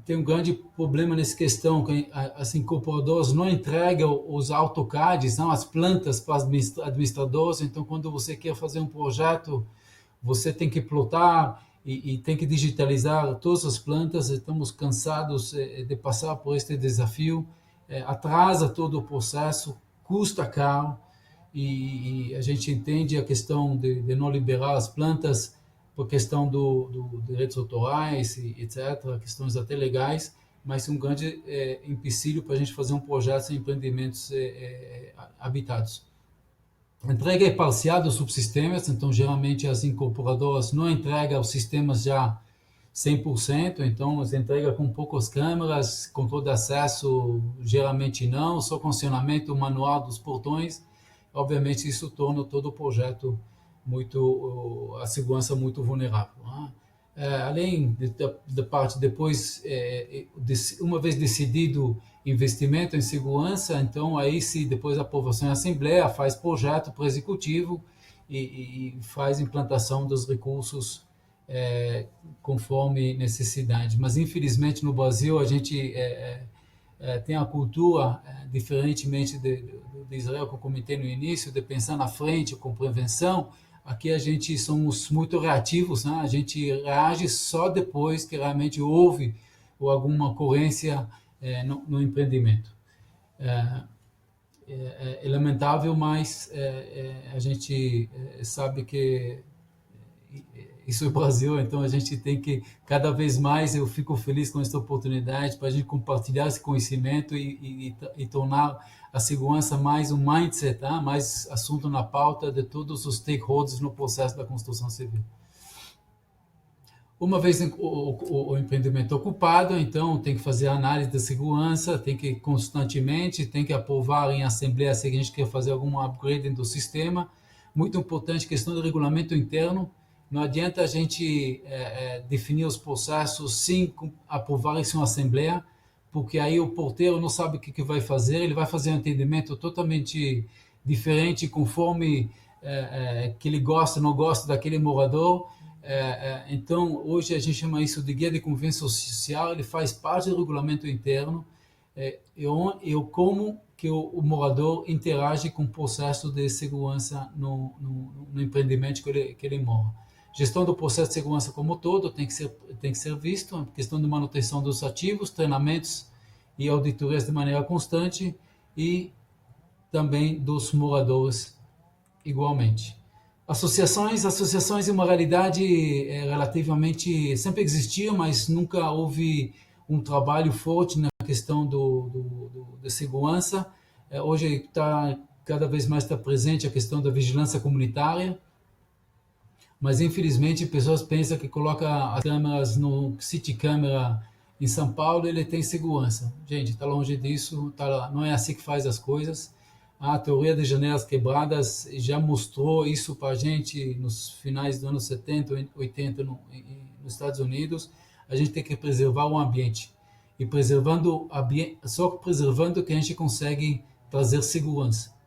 Speaker 2: tem um grande problema nessa questão, que as incorporadoras não entregam os AutoCADs, não, as plantas para os administradores. Então, quando você quer fazer um projeto, você tem que plotar e tem que digitalizar todas as plantas. Estamos cansados de passar por este desafio, atrasa todo o processo, custa caro. E a gente entende a questão de não liberar as plantas por questão dos direitos autorais, etc., questões até legais, mas um grande empecilho para a gente fazer um projeto em empreendimentos habitados. Entrega é parcial dos subsistemas, então geralmente as incorporadoras não entregam os sistemas já 100%, então você entrega com poucas câmeras, controle de acesso geralmente não, só funcionamento manual dos portões. Obviamente isso torna todo o projeto a segurança muito vulnerável. Né? Além da parte depois, uma vez decidido investimento em segurança, então aí se depois a aprovação em assembleia faz projeto para o executivo e faz implantação dos recursos conforme necessidade. Mas infelizmente no Brasil a gente tem a cultura, diferentemente de Israel, que eu comentei no início, de pensar na frente com prevenção. Aqui a gente somos muito reativos, né? A gente reage só depois que realmente houve alguma ocorrência no empreendimento. É lamentável, mas a gente sabe que isso é o Brasil, então a gente tem que, cada vez mais, eu fico feliz com essa oportunidade para a gente compartilhar esse conhecimento e tornar a segurança mais um mindset, tá? Mais assunto na pauta de todos os stakeholders no processo da construção civil. Uma vez o empreendimento ocupado, então tem que fazer a análise da segurança, tem que constantemente, tem que aprovar em assembleia se a gente quer fazer algum upgrade do sistema. Muito importante, questão do regulamento interno. Não adianta a gente definir os processos sem aprovar isso em assembleia, porque aí o porteiro não sabe o que vai fazer, ele vai fazer um entendimento totalmente diferente conforme que ele gosta ou não gosta daquele morador. Então, hoje a gente chama isso de guia de convivência social, ele faz parte do regulamento interno, como que o morador interage com o processo de segurança no empreendimento que ele mora. Gestão do processo de segurança como todo tem que ser visto, a questão de manutenção dos ativos, treinamentos e auditorias de maneira constante e também dos moradores igualmente. Associações é uma realidade relativamente, sempre existiu, mas nunca houve um trabalho forte na questão da segurança. Hoje cada vez mais está presente a questão da vigilância comunitária, mas infelizmente pessoas pensam que coloca as câmeras no City Camera em São Paulo ele tem segurança. Gente, está longe disso, não é assim que faz as coisas. A teoria das janelas quebradas já mostrou isso para a gente nos finais dos anos 70, 80 nos Estados Unidos. A gente tem que preservar o ambiente. E só preservando que a gente consegue trazer segurança.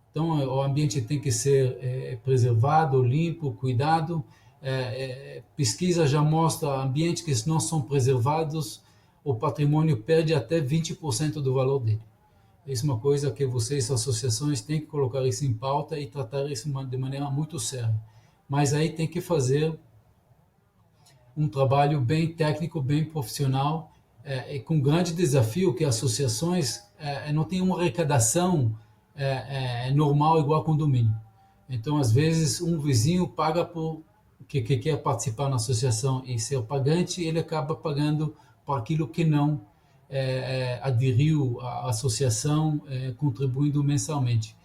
Speaker 2: Então, o ambiente tem que ser preservado, limpo, cuidado. Pesquisa já mostra ambientes que não são preservados, o patrimônio perde até 20% do valor dele. Isso é uma coisa que vocês, associações, têm que colocar isso em pauta e tratar isso de maneira muito séria. Mas aí tem que fazer um trabalho bem técnico, bem profissional, e com um grande desafio que as associações não têm uma arrecadação normal igual a condomínio. Então, às vezes, um vizinho paga que quer participar na associação e ser pagante, ele acaba pagando por aquilo que não aderiu à associação, contribuindo mensalmente.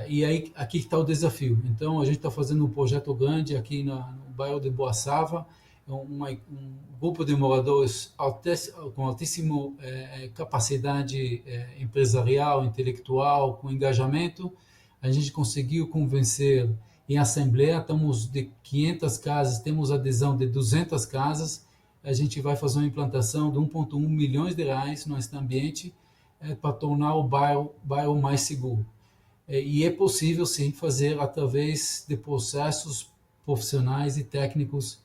Speaker 2: E aí, aqui está o desafio. Então, a gente está fazendo um projeto grande aqui no bairro de Boa Sava, um grupo de moradores com altíssima capacidade empresarial, intelectual, com engajamento. A gente conseguiu convencer em assembleia, estamos de 500 casas, temos adesão de 200 casas. A gente vai fazer uma implantação de 1,1 milhões de reais nesse ambiente para tornar o bairro mais seguro. E é possível, sim, fazer através de processos profissionais e técnicos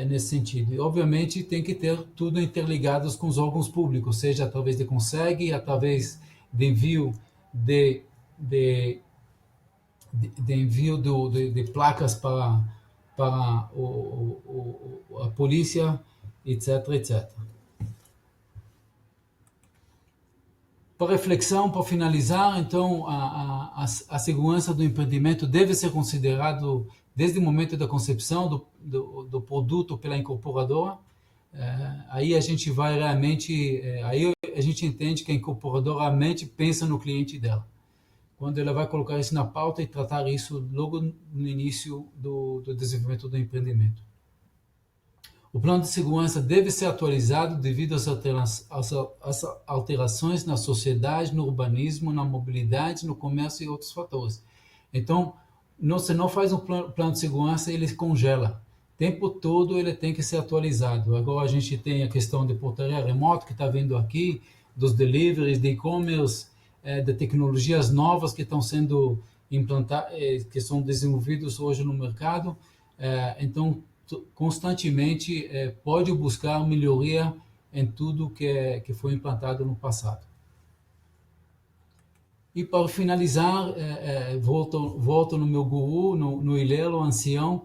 Speaker 2: nesse sentido. E, obviamente, tem que ter tudo interligados com os órgãos públicos, seja através de CONSEG, através de envio de placas para a polícia, etc, etc. Para reflexão, para finalizar, então, a segurança do empreendimento deve ser considerado desde o momento da concepção do produto pela incorporadora. Aí a gente vai realmente, aí a gente entende que a incorporadora realmente pensa no cliente dela, quando ela vai colocar isso na pauta e tratar isso logo no início do desenvolvimento do empreendimento. O plano de segurança deve ser atualizado devido às alterações na sociedade, no urbanismo, na mobilidade, no comércio e outros fatores. Então, você não faz um plano de segurança, ele congela. O tempo todo ele tem que ser atualizado. Agora a gente tem a questão de portaria remota que está vindo aqui, dos deliveries, de e-commerce, de tecnologias novas que estão sendo implantadas, que são desenvolvidas hoje no mercado. Então, constantemente pode buscar melhoria em tudo que foi implantado no passado. E para finalizar, volto no meu guru, no Hillel, o ancião,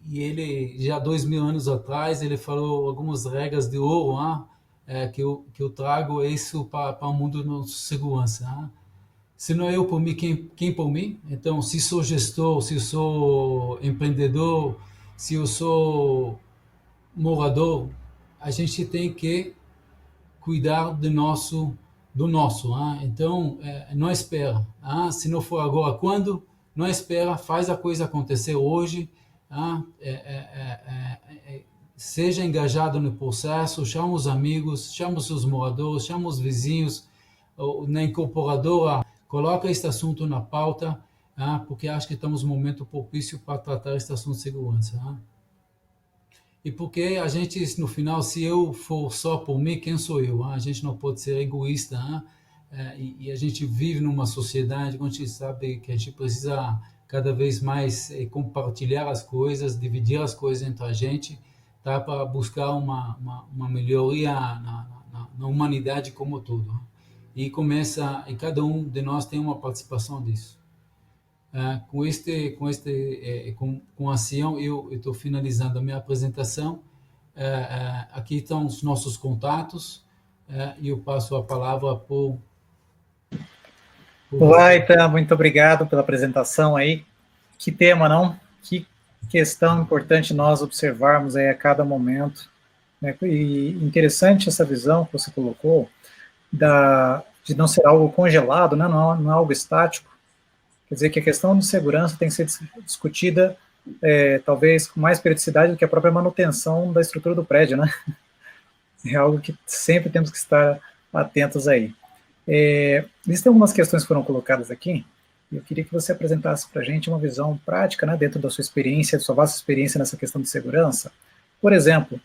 Speaker 2: e ele, já 2000 anos atrás, ele falou algumas regras de ouro, que eu trago isso para o mundo de segurança. Se não eu por mim, quem por mim? Então, se sou gestor, se sou empreendedor, se eu sou morador, a gente tem que cuidar do nosso. Então, não espera. Se não for agora, quando? Não espera, faz a coisa acontecer hoje. Seja engajado no processo, chama os amigos, chama os seus moradores, chama os vizinhos, na incorporadora, coloca este assunto na pauta, porque acho que estamos num momento propício para tratar este assunto de segurança. E porque a gente, no final, se eu for só por mim, quem sou eu? A gente não pode ser egoísta. E a gente vive numa sociedade onde a gente sabe que a gente precisa cada vez mais compartilhar as coisas, dividir as coisas entre a gente, para buscar uma melhoria na humanidade como um todo. E cada um de nós tem uma participação disso. Com a ação, eu estou finalizando a minha apresentação. Aqui estão os nossos contatos, e eu passo a palavra por
Speaker 1: Laita, muito obrigado pela apresentação aí. Que tema, não? Que questão importante nós observarmos aí a cada momento, né? E interessante essa visão que você colocou de não ser algo congelado, né? Não é algo estático. Quer dizer que a questão de segurança tem que ser discutida talvez com mais periodicidade do que a própria manutenção da estrutura do prédio, né? É algo que sempre temos que estar atentos aí. Existem algumas questões que foram colocadas aqui, e eu queria que você apresentasse para a gente uma visão prática, né, dentro da sua experiência, da sua vasta experiência nessa questão de segurança. Por exemplo,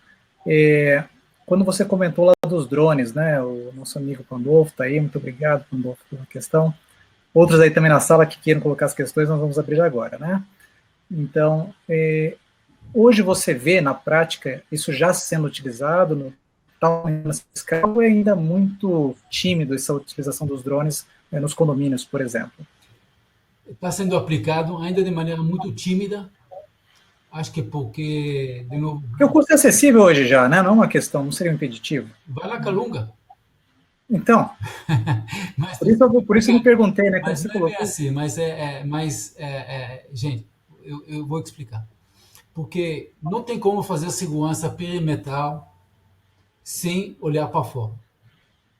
Speaker 1: quando você comentou lá dos drones, né, o nosso amigo Pandolfo está aí, muito obrigado, Pandolfo, pela questão. Outros aí também na sala que queiram colocar as questões, nós vamos abrir agora, né? Então, hoje você vê na prática isso já sendo utilizado no tal escala, ou é ainda muito tímido essa utilização dos drones nos condomínios, por exemplo?
Speaker 2: Está sendo aplicado ainda de maneira muito tímida. Acho que porque, de novo...
Speaker 1: Porque o custo é acessível hoje já, né? Não é uma questão, não seria um impeditivo.
Speaker 2: Vai lá, Calunga.
Speaker 1: Então,
Speaker 2: mas,
Speaker 1: por isso eu me perguntei, né?
Speaker 2: Mas não é bem assim, gente, eu vou explicar. Porque não tem como fazer segurança perimetral sem olhar para fora.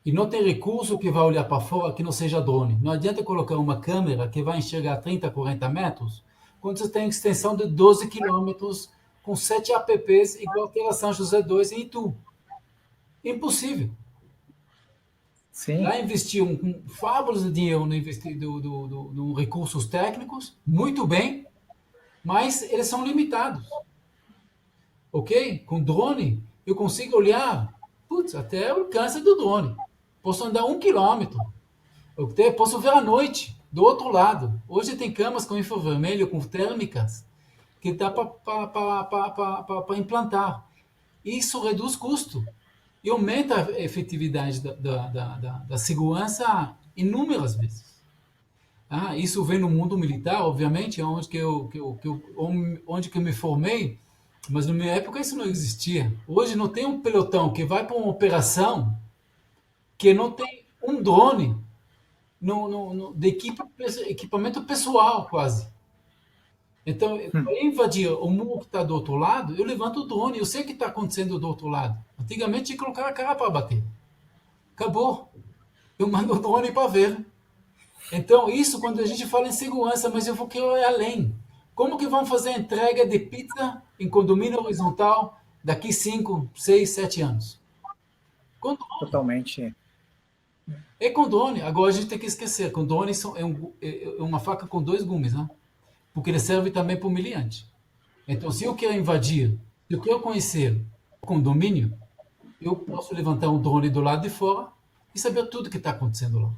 Speaker 2: E não tem recurso que vai olhar para fora que não seja drone. Não adianta colocar uma câmera que vai enxergar 30, 40 metros, quando você tem extensão de 12 quilômetros com 7 apps igual a São José 2 em Itu. Impossível.
Speaker 1: Sim.
Speaker 2: Lá investir um fabuloso dinheiro no recursos técnicos, muito bem, mas eles são limitados. Ok? Com drone, eu consigo olhar até o alcance do drone. Posso andar 1 quilômetro. Okay? Posso ver à noite, do outro lado. Hoje tem câmeras com infravermelho, com térmicas, que dá para implantar. Isso reduz custo e aumenta a efetividade da segurança inúmeras vezes. Isso vem no mundo militar, obviamente, onde que eu me formei, mas na minha época isso não existia. Hoje não tem um pelotão que vai para uma operação que não tem um drone de equipamento pessoal, quase. Então, para invadir o muro que está do outro lado, eu levanto o drone, eu sei o que está acontecendo do outro lado. Antigamente tinha que colocar a cara para bater. Acabou. Eu mando o drone para ver. Então, isso quando a gente fala em segurança, mas eu vou querer ir além. Como que vão fazer a entrega de pizza em condomínio horizontal daqui 5, 6, 7 anos? Com drone.
Speaker 1: Totalmente.
Speaker 2: É com drone. Agora a gente tem que esquecer, com drone é uma faca com dois gumes, né? Porque ele serve também para o humilhante. Então, se eu quero invadir, se eu quero conhecer o condomínio, eu posso levantar um drone do lado de fora e saber tudo que está acontecendo lá.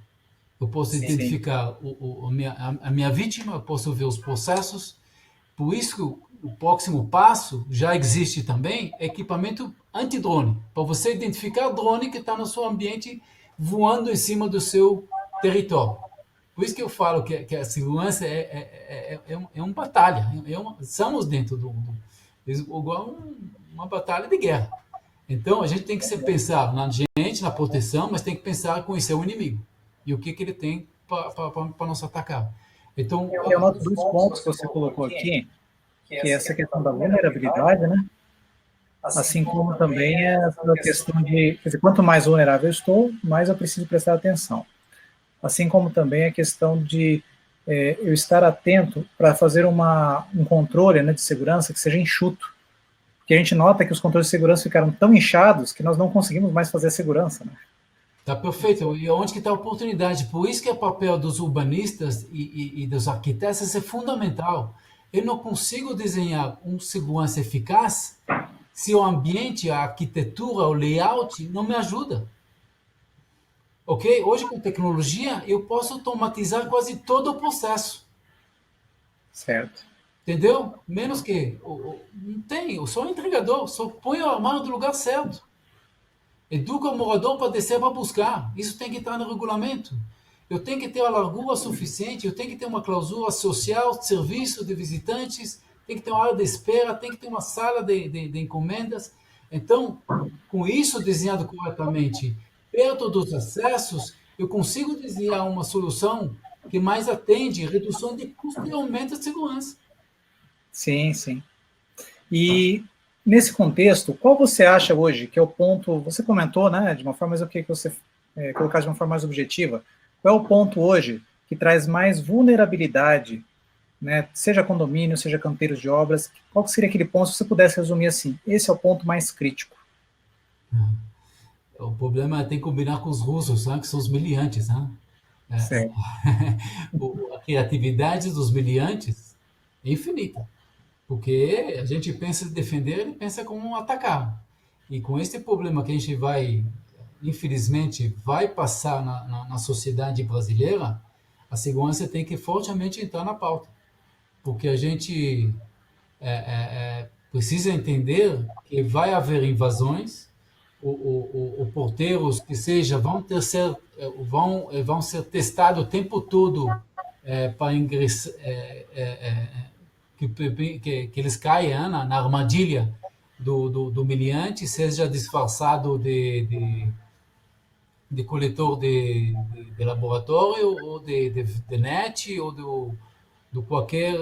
Speaker 2: Eu posso
Speaker 1: Sim,
Speaker 2: identificar a minha vítima, eu posso ver os processos. Por isso que o próximo passo já existe também, é equipamento anti-drone, para você identificar drone que está no seu ambiente voando em cima do seu território. Por isso que eu falo que a segurança é uma batalha, estamos dentro igual uma batalha de guerra. Então a gente tem que se pensar na gente, na proteção, mas tem que pensar em conhecer o inimigo e o que ele tem para nos atacar. Então,
Speaker 1: eu noto dois pontos que você colocou aqui, que é essa questão da vulnerabilidade, né? Assim como também essa questão de, quer dizer, quanto mais vulnerável eu estou, mais eu preciso prestar atenção. Assim como também a questão de eu estar atento para fazer um controle, né, de segurança que seja enxuto. Porque a gente nota que os controles de segurança ficaram tão inchados que nós não conseguimos mais fazer a segurança, né?
Speaker 2: tá perfeito. E onde que está a oportunidade? Por isso que o papel dos urbanistas e dos arquitetos é fundamental. Eu não consigo desenhar um segurança eficaz se o ambiente, a arquitetura, o layout não me ajuda. Ok? Hoje com tecnologia eu posso automatizar quase todo o processo.
Speaker 1: Certo.
Speaker 2: Entendeu? Menos que não tem, eu sou um entregador, só põe o armário no lugar certo. Educa o morador para descer para buscar. Isso tem que estar no regulamento. Eu tenho que ter a largura suficiente, eu tenho que ter uma cláusula social, de serviço de visitantes, tem que ter uma área de espera, tem que ter uma sala de encomendas. Então, com isso desenhado corretamente, perto dos acessos, eu consigo desenhar uma solução que mais atende redução de custo e aumento de segurança.
Speaker 1: Sim, sim. E nesse contexto, qual você acha hoje que é o ponto, você comentou, né, de uma forma, mas eu queria que você colocasse de uma forma mais objetiva, qual é o ponto hoje que traz mais vulnerabilidade, né, seja condomínio, seja canteiros de obras, qual seria aquele ponto, se você pudesse resumir assim, esse é o ponto mais crítico?
Speaker 2: O problema é tem que combinar com os russos, né, que são os miliantes, né?
Speaker 1: Certo.
Speaker 2: A criatividade dos miliantes é infinita. Porque a gente pensa em defender, ele pensa como atacar. E com esse problema que a gente vai, infelizmente, vai passar na sociedade brasileira, a segurança tem que fortemente entrar na pauta. Porque a gente precisa entender que vai haver invasões, o porteiros que seja vão ser testados o tempo todo para ingressar, que eles caiam na armadilha do meliante, seja disfarçado de coletor de laboratório, ou de net, ou do qualquer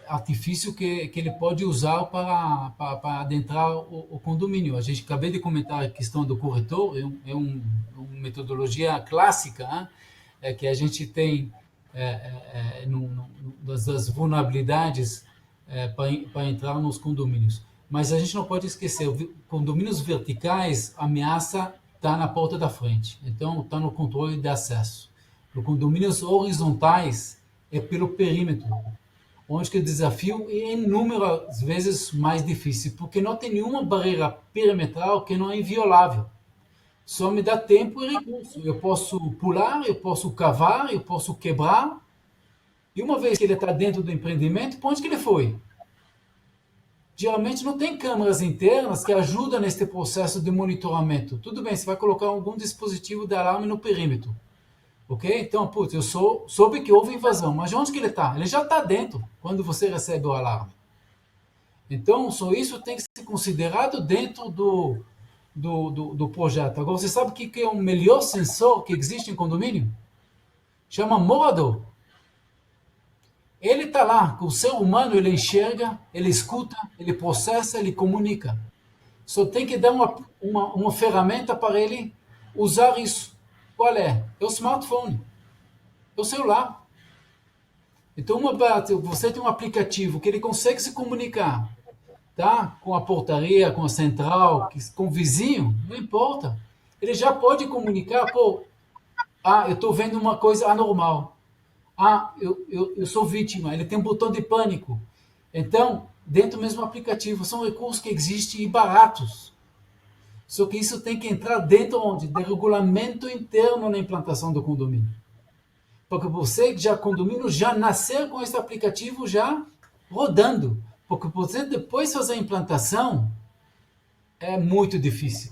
Speaker 2: artifício que ele pode usar para adentrar o condomínio. A gente acabei de comentar a questão do corretor, uma metodologia clássica, né? Que a gente tem das vulnerabilidades para entrar nos condomínios. Mas a gente não pode esquecer, condomínios verticais, a ameaça está na porta da frente, então está no controle de acesso. No condomínios horizontais, é pelo perímetro, onde que o desafio é inúmeras vezes mais difícil, porque não tem nenhuma barreira perimetral que não é inviolável. Só me dá tempo e recurso. Eu posso pular, eu posso cavar, eu posso quebrar. E uma vez que ele está dentro do empreendimento, para onde que ele foi? Geralmente não tem câmeras internas que ajudam nesse processo de monitoramento. Tudo bem, você vai colocar algum dispositivo de alarme no perímetro. Ok? Então, putz, eu soube que houve invasão, mas onde que ele está? Ele já está dentro quando você recebe o alarme. Então, só isso tem que ser considerado dentro do projeto. Agora, você sabe o que é o melhor sensor que existe em condomínio? Chama morador. Ele está lá, com o ser humano, ele enxerga, ele escuta, ele processa, ele comunica. Só tem que dar uma ferramenta para ele usar isso. Qual é? É o smartphone, é o celular. Então, você tem um aplicativo que ele consegue se comunicar, tá? Com a portaria, com a central, com o vizinho, não importa. Ele já pode comunicar, pô, eu estou vendo uma coisa anormal. Eu sou vítima. Ele tem um botão de pânico. Então, dentro do mesmo aplicativo, são recursos que existem e baratos. Só que isso tem que entrar dentro onde? Do regulamento interno na implantação do condomínio. Porque você já condomínio já nasceu com esse aplicativo já rodando. Porque você depois fazer a implantação é muito difícil.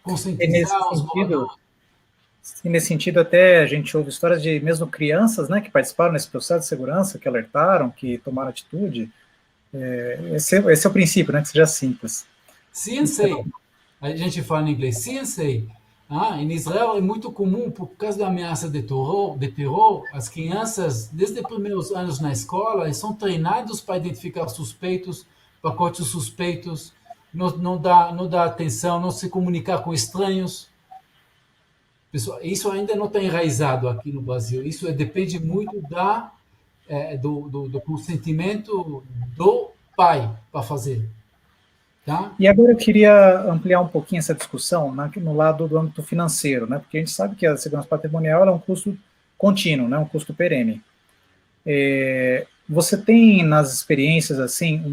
Speaker 1: E nesse
Speaker 2: Conscientizar os
Speaker 1: sentido,
Speaker 2: moradores.
Speaker 1: e nesse sentido até a gente ouve histórias de mesmo crianças, né, que participaram nesse processo de segurança, que alertaram, que tomaram atitude. Esse é o princípio, né, que seja simples.
Speaker 2: CNC, a gente fala em inglês, CNC. Em Israel é muito comum, por causa da ameaça de terror, as crianças, desde os primeiros anos na escola, eles são treinados para identificar suspeitos, pacotes suspeitos, não dá atenção, não se comunicar com estranhos. Pessoal, isso ainda não está enraizado aqui no Brasil. Isso depende muito do consentimento do pai para fazer. Tá?
Speaker 1: E agora eu queria ampliar um pouquinho essa discussão no lado do âmbito financeiro, né, porque a gente sabe que a segurança patrimonial é um custo contínuo, né, um custo perene. Você tem nas experiências assim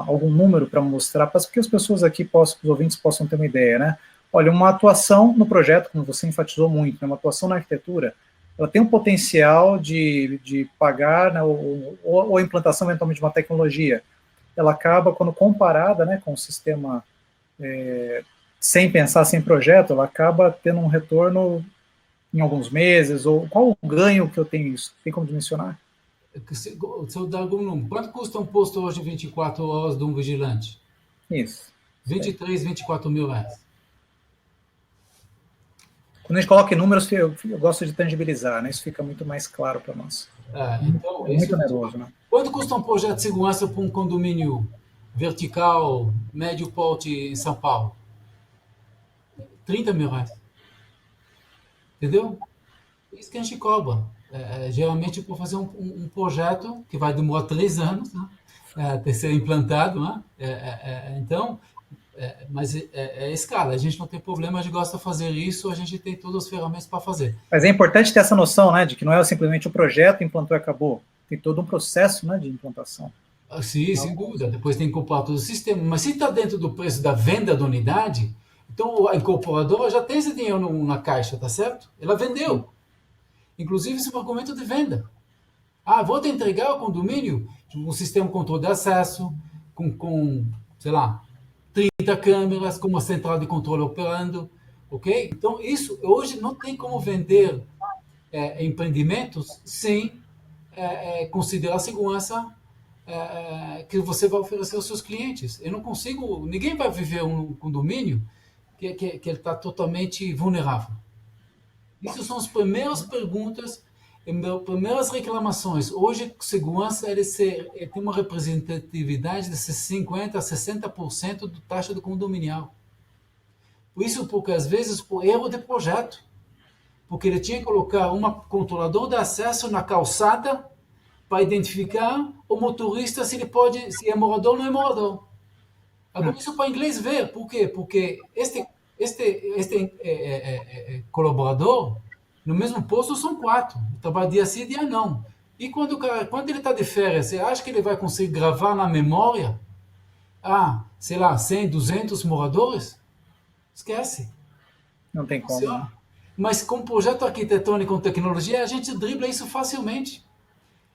Speaker 1: algum número para mostrar, para que as pessoas aqui os ouvintes possam ter uma ideia, né? Olha, uma atuação no projeto, como você enfatizou muito, né, uma atuação na arquitetura, ela tem um potencial de pagar, né, ou a implantação eventualmente de uma tecnologia. Ela acaba, quando comparada, né, com o sistema sem pensar, sem projeto, ela acaba tendo um retorno em alguns meses, ou qual o ganho que eu tenho isso? Tem como dimensionar?
Speaker 2: Se eu dar algum número, quanto custa um posto hoje 24 horas de um vigilante?
Speaker 1: Isso.
Speaker 2: 23, 24 mil reais.
Speaker 1: Quando a gente coloca em números, eu gosto de tangibilizar, né? Isso fica muito mais claro para nós.
Speaker 2: Então,
Speaker 1: É muito nervoso, né?
Speaker 2: quanto custa um projeto de segurança para um condomínio vertical, médio porte em São Paulo? 30 mil reais. Entendeu? Isso que a gente cobra. Geralmente, para fazer um projeto que vai demorar 3 anos, né? Até ser implantado, né? Então, mas é escala. A gente não tem problema, a gente gosta de fazer isso, a gente tem todas as ferramentas para fazer.
Speaker 1: Mas é importante ter essa noção, né, de que não é simplesmente o projeto, implantou e acabou. Tem todo um processo, né, de implantação.
Speaker 2: Sim, sem dúvida. Depois tem que comprar todo o sistema. Mas se está dentro do preço da venda da unidade, então a incorporadora já tem esse dinheiro na caixa, tá certo? Ela vendeu. Inclusive, isso é um argumento de venda. Vou te entregar o condomínio, um sistema de controle de acesso, sei lá, 30 câmeras, com uma central de controle operando, ok? Então, isso hoje não tem como vender empreendimentos sem considerar a segurança que você vai oferecer aos seus clientes. Eu não consigo, ninguém vai viver um condomínio que ele está totalmente vulnerável. Isso são as primeiras perguntas, primeiras reclamações. Hoje, segurança tem uma representatividade de 50% a 60% da taxa do condominial. Por isso, porque às vezes por erro de projeto. Porque ele tinha que colocar um controlador de acesso na calçada para identificar o motorista se é morador ou não é morador. Agora, isso para inglês ver. Por quê? Porque este colaborador, no mesmo posto são 4. Trabalha dia sim, dia não. E quando ele está de férias, você acha que ele vai conseguir gravar na memória, sei lá, 100, 200 moradores? Esquece.
Speaker 1: Não tem como, né?
Speaker 2: Mas com projeto arquitetônico com tecnologia, a gente dribla isso facilmente.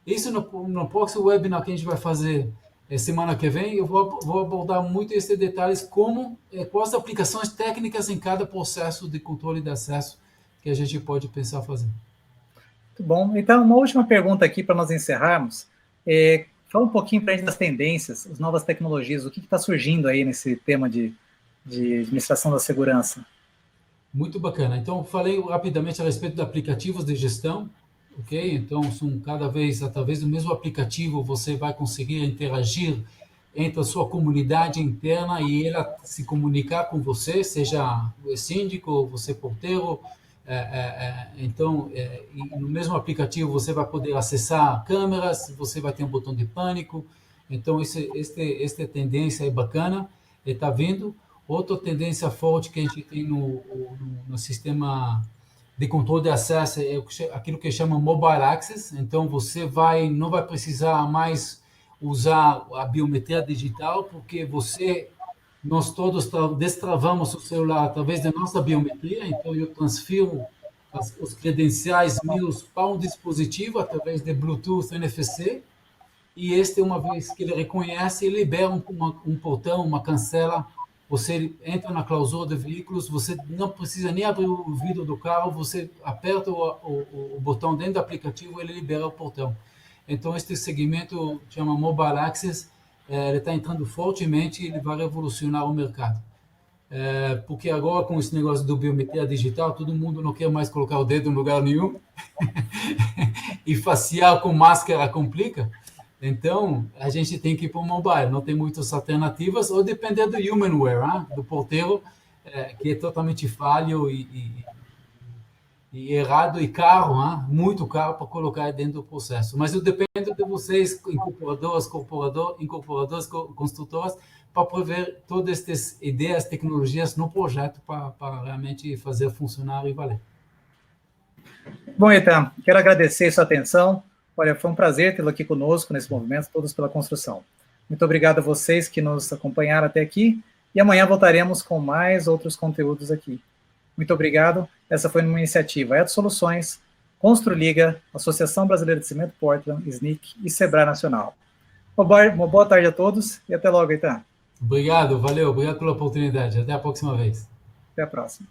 Speaker 2: Isso no próximo webinar que a gente vai fazer semana que vem, eu vou abordar muito esses detalhes, quais aplicações técnicas em cada processo de controle de acesso que a gente pode pensar fazer.
Speaker 1: Muito bom. Então, uma última pergunta aqui para nós encerrarmos. Fala um pouquinho para a gente das tendências, as novas tecnologias, o que está surgindo aí nesse tema de administração da segurança.
Speaker 2: Muito bacana. Então, falei rapidamente a respeito de aplicativos de gestão, ok? Então, cada vez, através do mesmo aplicativo, você vai conseguir interagir entre a sua comunidade interna e ela se comunicar com você, seja o síndico, você porteiro, Então, e no mesmo aplicativo você vai poder acessar câmeras, você vai ter um botão de pânico. Então, esta tendência é bacana, está vindo. Outra tendência forte que a gente tem no sistema de controle de acesso é aquilo que chama Mobile Access. Então, você não vai precisar mais usar a biometria digital, porque nós todos destravamos o celular através da nossa biometria, então eu transfiro os credenciais meus para um dispositivo através de Bluetooth NFC, e uma vez que ele reconhece, ele libera um portão, uma cancela, você entra na clausura de veículos, você não precisa nem abrir o vidro do carro, você aperta o botão dentro do aplicativo, ele libera o portão. Então, este segmento chama Mobile Access, ele está entrando fortemente e ele vai revolucionar o mercado. Porque agora, com esse negócio do biometria digital, todo mundo não quer mais colocar o dedo em lugar nenhum e facial com máscara complica. Então, a gente tem que ir para o mobile, não tem muitas alternativas, ou depender do humanware, do porteiro, que é totalmente falho e errado e caro, muito caro para colocar dentro do processo. Mas eu dependo de vocês, incorporadores, construtoras, para prever todas estas ideias, tecnologias no projeto para realmente fazer funcionar e valer.
Speaker 1: Bom, Eitan, quero agradecer sua atenção. Olha, foi um prazer tê-lo aqui conosco nesse movimento, Todos pela Construção. Muito obrigado a vocês que nos acompanharam até aqui, e amanhã voltaremos com mais outros conteúdos aqui. Muito obrigado. Essa foi uma iniciativa Eto Soluções, Construliga, Associação Brasileira de Cimento Portland, SNIC e Sebrae Nacional. Uma boa tarde a todos e até logo, Eitan.
Speaker 2: Obrigado, valeu, obrigado pela oportunidade. Até a próxima vez.
Speaker 1: Até a próxima.